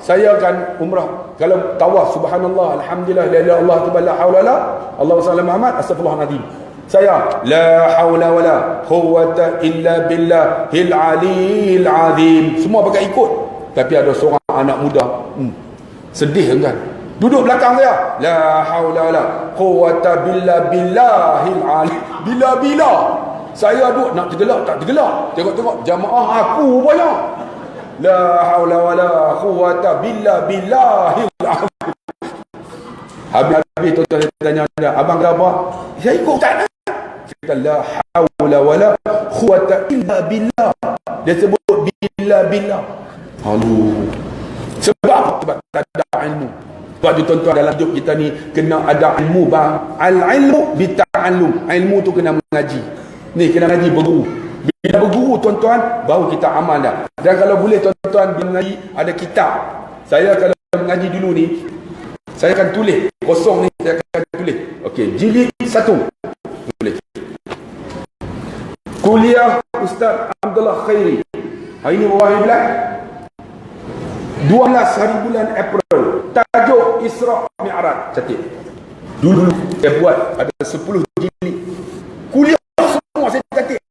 Saya akan umrah, kalau tawaf subhanallah alhamdulillah la ilaha illallah la haula la Allahu salli Muhammad astagfirullahalazim. Saya la haula wala quwwata illa billahil aliyil azim. Semua pakai ikut. Tapi ada seorang anak muda sedih kan, duduk belakang saya, la haula wala quwwata billahil aliyil. Bila saya duduk nak tergelak tak tergelak, tengok-tengok jamaah aku banyak, la haula wala quwwata billahil aliyil. Habis tuan-tuan tanya dia, abang kata apa? Saya ikut tak. Kata la haula wala quwwata illa billah. Dia sebut billah. Sebab tak ada ilmu. Sebab tu tuan-tuan dalam hidup kita ni kena ada ilmu bang. Al-ilmu bita'allum. Ilmu tu kena mengaji. Ni kena mengaji berguru. Bila berguru tuan-tuan, baru kita amal dah. Dan kalau boleh tuan-tuan bila mengaji ada kitab. Saya kalau mengaji dulu ni, saya akan tulis kosong ni, saya akan tulis. Okey, jilid 1. Kuliah Ustaz Abdullah Khairi. Hari ni bawah bulan 12 hari bulan April. Tajuk Isra' Mi'raj. Cantik. Dulu saya buat ada 10 jilid. Kuliah semua saya cantik.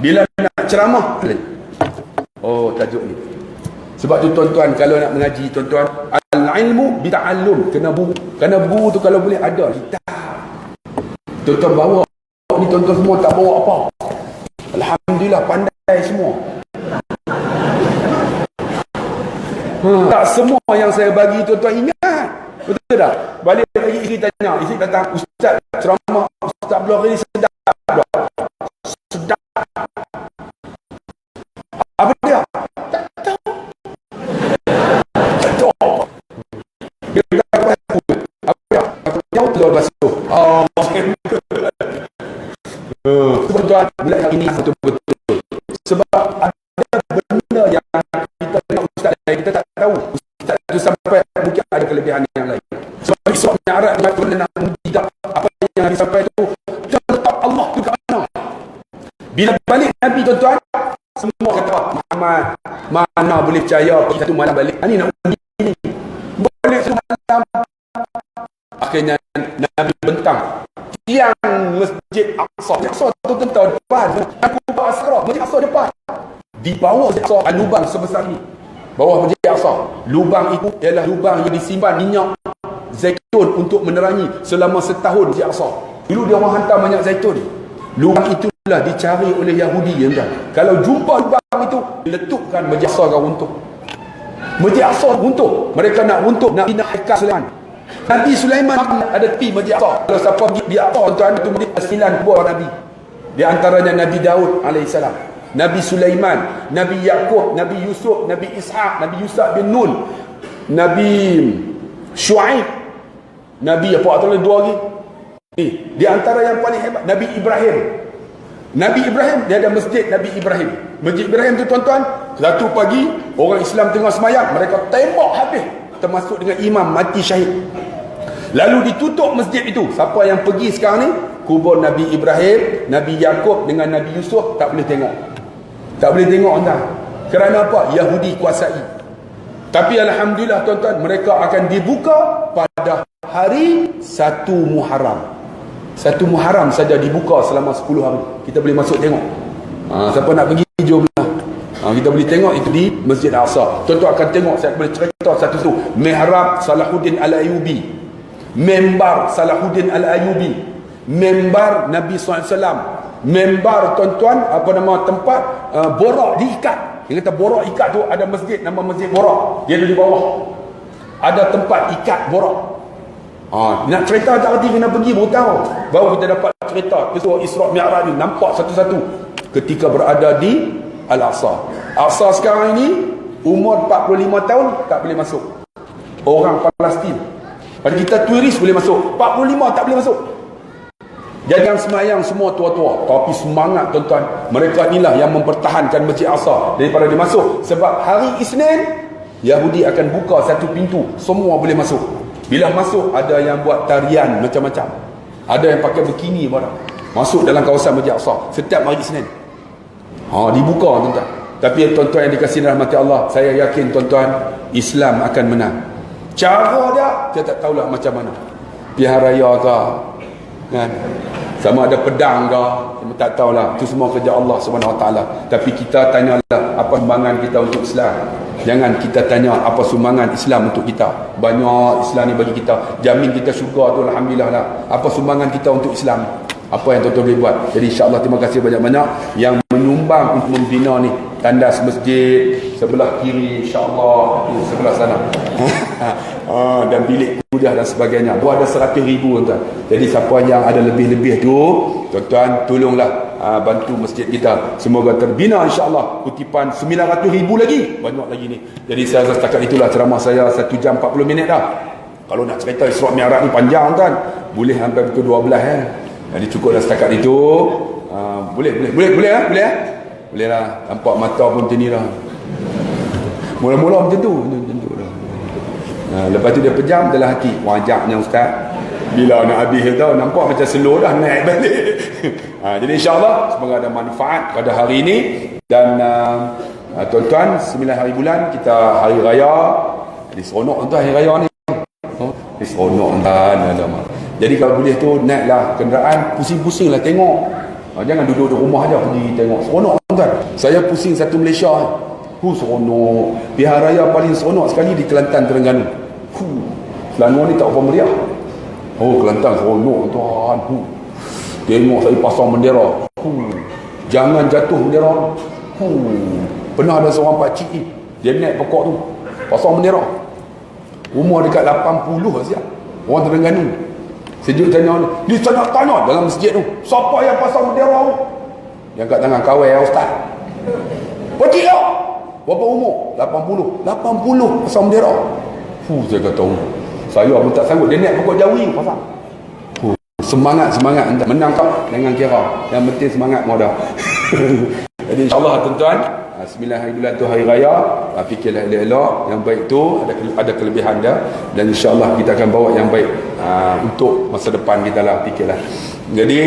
Bila nak ceramah, oh tajuk ni. Sebab tu tuan-tuan kalau nak mengaji, tuan-tuan, al-ilmu bita'allum. Kena buku tu kalau boleh ada kitab. Tuan-tuan bawa ni, tuan-tuan semua tak bawa apa. Alhamdulillah pandai semua. Tak semua yang saya bagi tuan-tuan ingat. Betul tak? Balik lagi isteri tanya, isteri datang, Ustaz ceramah Ustaz blog ini sedap tak? Sedap. Apa dia? Tak tahu. Tak tahu. Dia tak tahu. Apa dia? Jauh telur basuh. Oh. Tuan-tuan, bulan yang ini betul-betul. Sebab ada benda yang kita tengok Ustaz lain, kita tak tahu. Ustaz tu sampai mungkin ada kelebihan yang lain. Sebab Isra' Mi'raj nak tidak apa yang disampaikan itu, kita letak Allah tu kat mana. Bila balik Nabi, tuan-tuan, semua kata Muhammad, mana boleh percaya kita tu malam balik. Ini nak undi ni. Balik semalam. Akhirnya Nabi bentang tiang Masjid Aqsa. Aqsa tu tentang depan. Aku buat Asra, Masjid Aqsa depan. Di bawah Masjid Aqsa ada lubang sebesar ni. Bawah Masjid Aqsa. Lubang itu ialah lubang yang disimpan minyak zaitun untuk menerangi selama setahun Masjid Aqsa. Dulu dia orang hantar minyak zaitun. Lubang itulah dicari oleh Yahudi, ya. Kalau jumpa lubang itu, letupkan Masjid Aqsa kau runtuh. Masjid Aqsa runtuh. Mereka nak runtuh, nak bina Haikal Sulaiman. Nabi Sulaiman ada pi Masjid Aqsa. Kalau siapa pergi di Aqsa, tuan-tuan, itu Masjid 9 buah Nabi. Di antaranya Nabi Daud alaihissalam, Nabi Sulaiman, Nabi Yaqub, Nabi Yusuf, Nabi Ishaq, Nabi Yusuf bin Nun, Nabi Shu'aib, Nabi apa atau dua lagi. Di antara yang paling hebat Nabi Ibrahim. Nabi Ibrahim dia ada masjid Nabi Ibrahim. Masjid Ibrahim tu, tuan-tuan, satu pagi orang Islam tengah semayang, mereka tembak habis, termasuk dengan imam mati syahid. Lalu ditutup masjid itu. Siapa yang pergi sekarang ni, kubur Nabi Ibrahim, Nabi Yaqub dengan Nabi Yusuf tak boleh tengok. Tak boleh tengok, tuan. Kerana apa? Yahudi kuasai. Tapi alhamdulillah, tuan-tuan, mereka akan dibuka pada hari 1 Muharram. 1 Muharram saja dibuka selama 10 hari. Kita boleh masuk tengok. Siapa nak pergi, jomlah. Kita boleh tengok itu di Masjid Aqsa. Tuan-tuan akan tengok, saya boleh cerita satu-satu. Mihrab Salahuddin Al-Ayyubi, membar Salahuddin Al-Ayyubi, membar Nabi SAW, membar, tuan-tuan, apa nama tempat borak diikat. Dia kata borak ikat tu ada masjid, nama Masjid Borak. Dia ada di bawah. Ada tempat ikat borak. Nak cerita tak erti, kena pergi baru tahu. Baru kita dapat cerita kisah Isra' Mi'raj ni, nampak satu-satu ketika berada di Al-Aqsa. Aqsa sekarang ini umur 45 tahun tak boleh masuk. Orang Palestin. Pada kita turis boleh masuk, 45 tak boleh masuk. Jangan semayang semua tua-tua, tapi semangat, tuan-tuan. Mereka inilah yang mempertahankan Masjid Aqsa daripada dia masuk. Sebab hari Isnin Yahudi akan buka satu pintu, semua boleh masuk. Bila masuk, ada yang buat tarian macam-macam. Ada yang pakai bikini barang. Masuk dalam kawasan Masjid Aqsa setiap hari Isnin. Dibuka, tuan-tuan. Tapi tuan-tuan yang dikasihi rahmati Allah, saya yakin, tuan-tuan, Islam akan menang. Cara dia, kita tak tahulah macam mana. Pihak raya ke, kan? Sama ada pedang ke, kita tak tahulah. Itu semua kerja Allah SWT. Tapi kita tanyalah apa sumbangan kita untuk Islam. Jangan kita tanya apa sumbangan Islam untuk kita. Banyak Islam ni bagi kita, jamin kita syurga tu, alhamdulillah lah. Apa sumbangan kita untuk Islam, apa yang tuan-tuan boleh buat. Jadi insyaAllah terima kasih banyak-banyak yang menyumbang untuk membina ni. Tandas masjid sebelah kiri, insyaAllah sebelah sana. Dan bilik kuliah dan sebagainya. Buat ada 100,000, tuan. Jadi siapa yang ada lebih-lebih tu, tuan-tuan, tolonglah bantu masjid kita. Semoga terbina, insyaAllah. Kutipan 900,000 lagi. Banyak lagi ni. Jadi saya rasa setakat itulah ceramah saya, 1 jam 40 minit dah. Kalau nak cerita Isra' Mi'raj ni panjang, tuan. Boleh sampai pukul 12. Jadi cukuplah setakat itu. Boleh lah. Nampak mata pun macam ni lah. Mula-mula macam tu. Lepas tu dia pejam dalam hati, wajaknya ustaz. Bila nak habis tau, nampak macam slow dah naik balik. Jadi insyaAllah semoga ada manfaat pada hari ini. Dan tuan-tuan, 9 hari bulan kita hari raya. Jadi seronok tuan hari raya ni. Jadi seronok tuan. Jadi kalau boleh tu naiklah kenderaan, pusing-pusing lah tengok. Jangan duduk di rumah aja, pergi tengok. Seronok tuan. Saya pusing satu Malaysia. Seronok. Pihak raya paling seronok sekali di Kelantan, Terengganu. Selangor ni tak apa meriah. Kelantan seronok tuan. Tengok saya pasang bendera. Jangan jatuh bendera. Pernah ada seorang pakcik ni, dia naik pokok tu, pasang bendera. Umur dekat 80 siap. Orang Terengganu. Sejuk tanya ni saya nak tanya dalam masjid tu, siapa yang pasang bendera tu? Yang kat tangan kawai ustaz. Pakcik tu. Berapa umur? 80 pasang bendera. Saya kata saya pun tak sanggup. Dia naik pokok jawi pasang. Semangat menang kau dengan kira. Yang penting semangat modal. Jadi insyaAllah tuan-tuan, 9 hari bulan tu hari raya, fikirlah elok-elok. Yang baik tu ada kelebihan dia. Dan insyaAllah kita akan bawa yang baik untuk masa depan kita lah, fikirlah. Jadi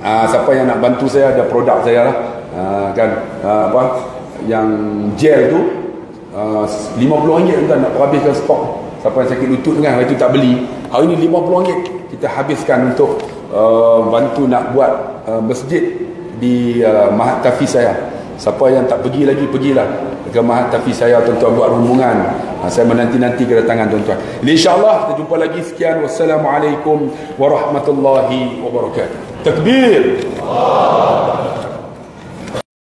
siapa yang nak bantu saya, ada produk saya lah, yang gel tu RM50 tuan, nak habiskan stok. Siapa yang sakit lutut kan, hari tu tak beli, hari ni RM50 kita habiskan untuk bantu nak buat masjid di Mahat Tahfiz saya. Siapa yang tak pergi lagi, pergilah ke Mahat Tahfiz saya tuan-tuan, buat rombongan. Saya menanti-nanti kedatangan tuan-tuan. InsyaAllah kita jumpa lagi. Sekian, wassalamualaikum warahmatullahi wabarakatuh. Takbir.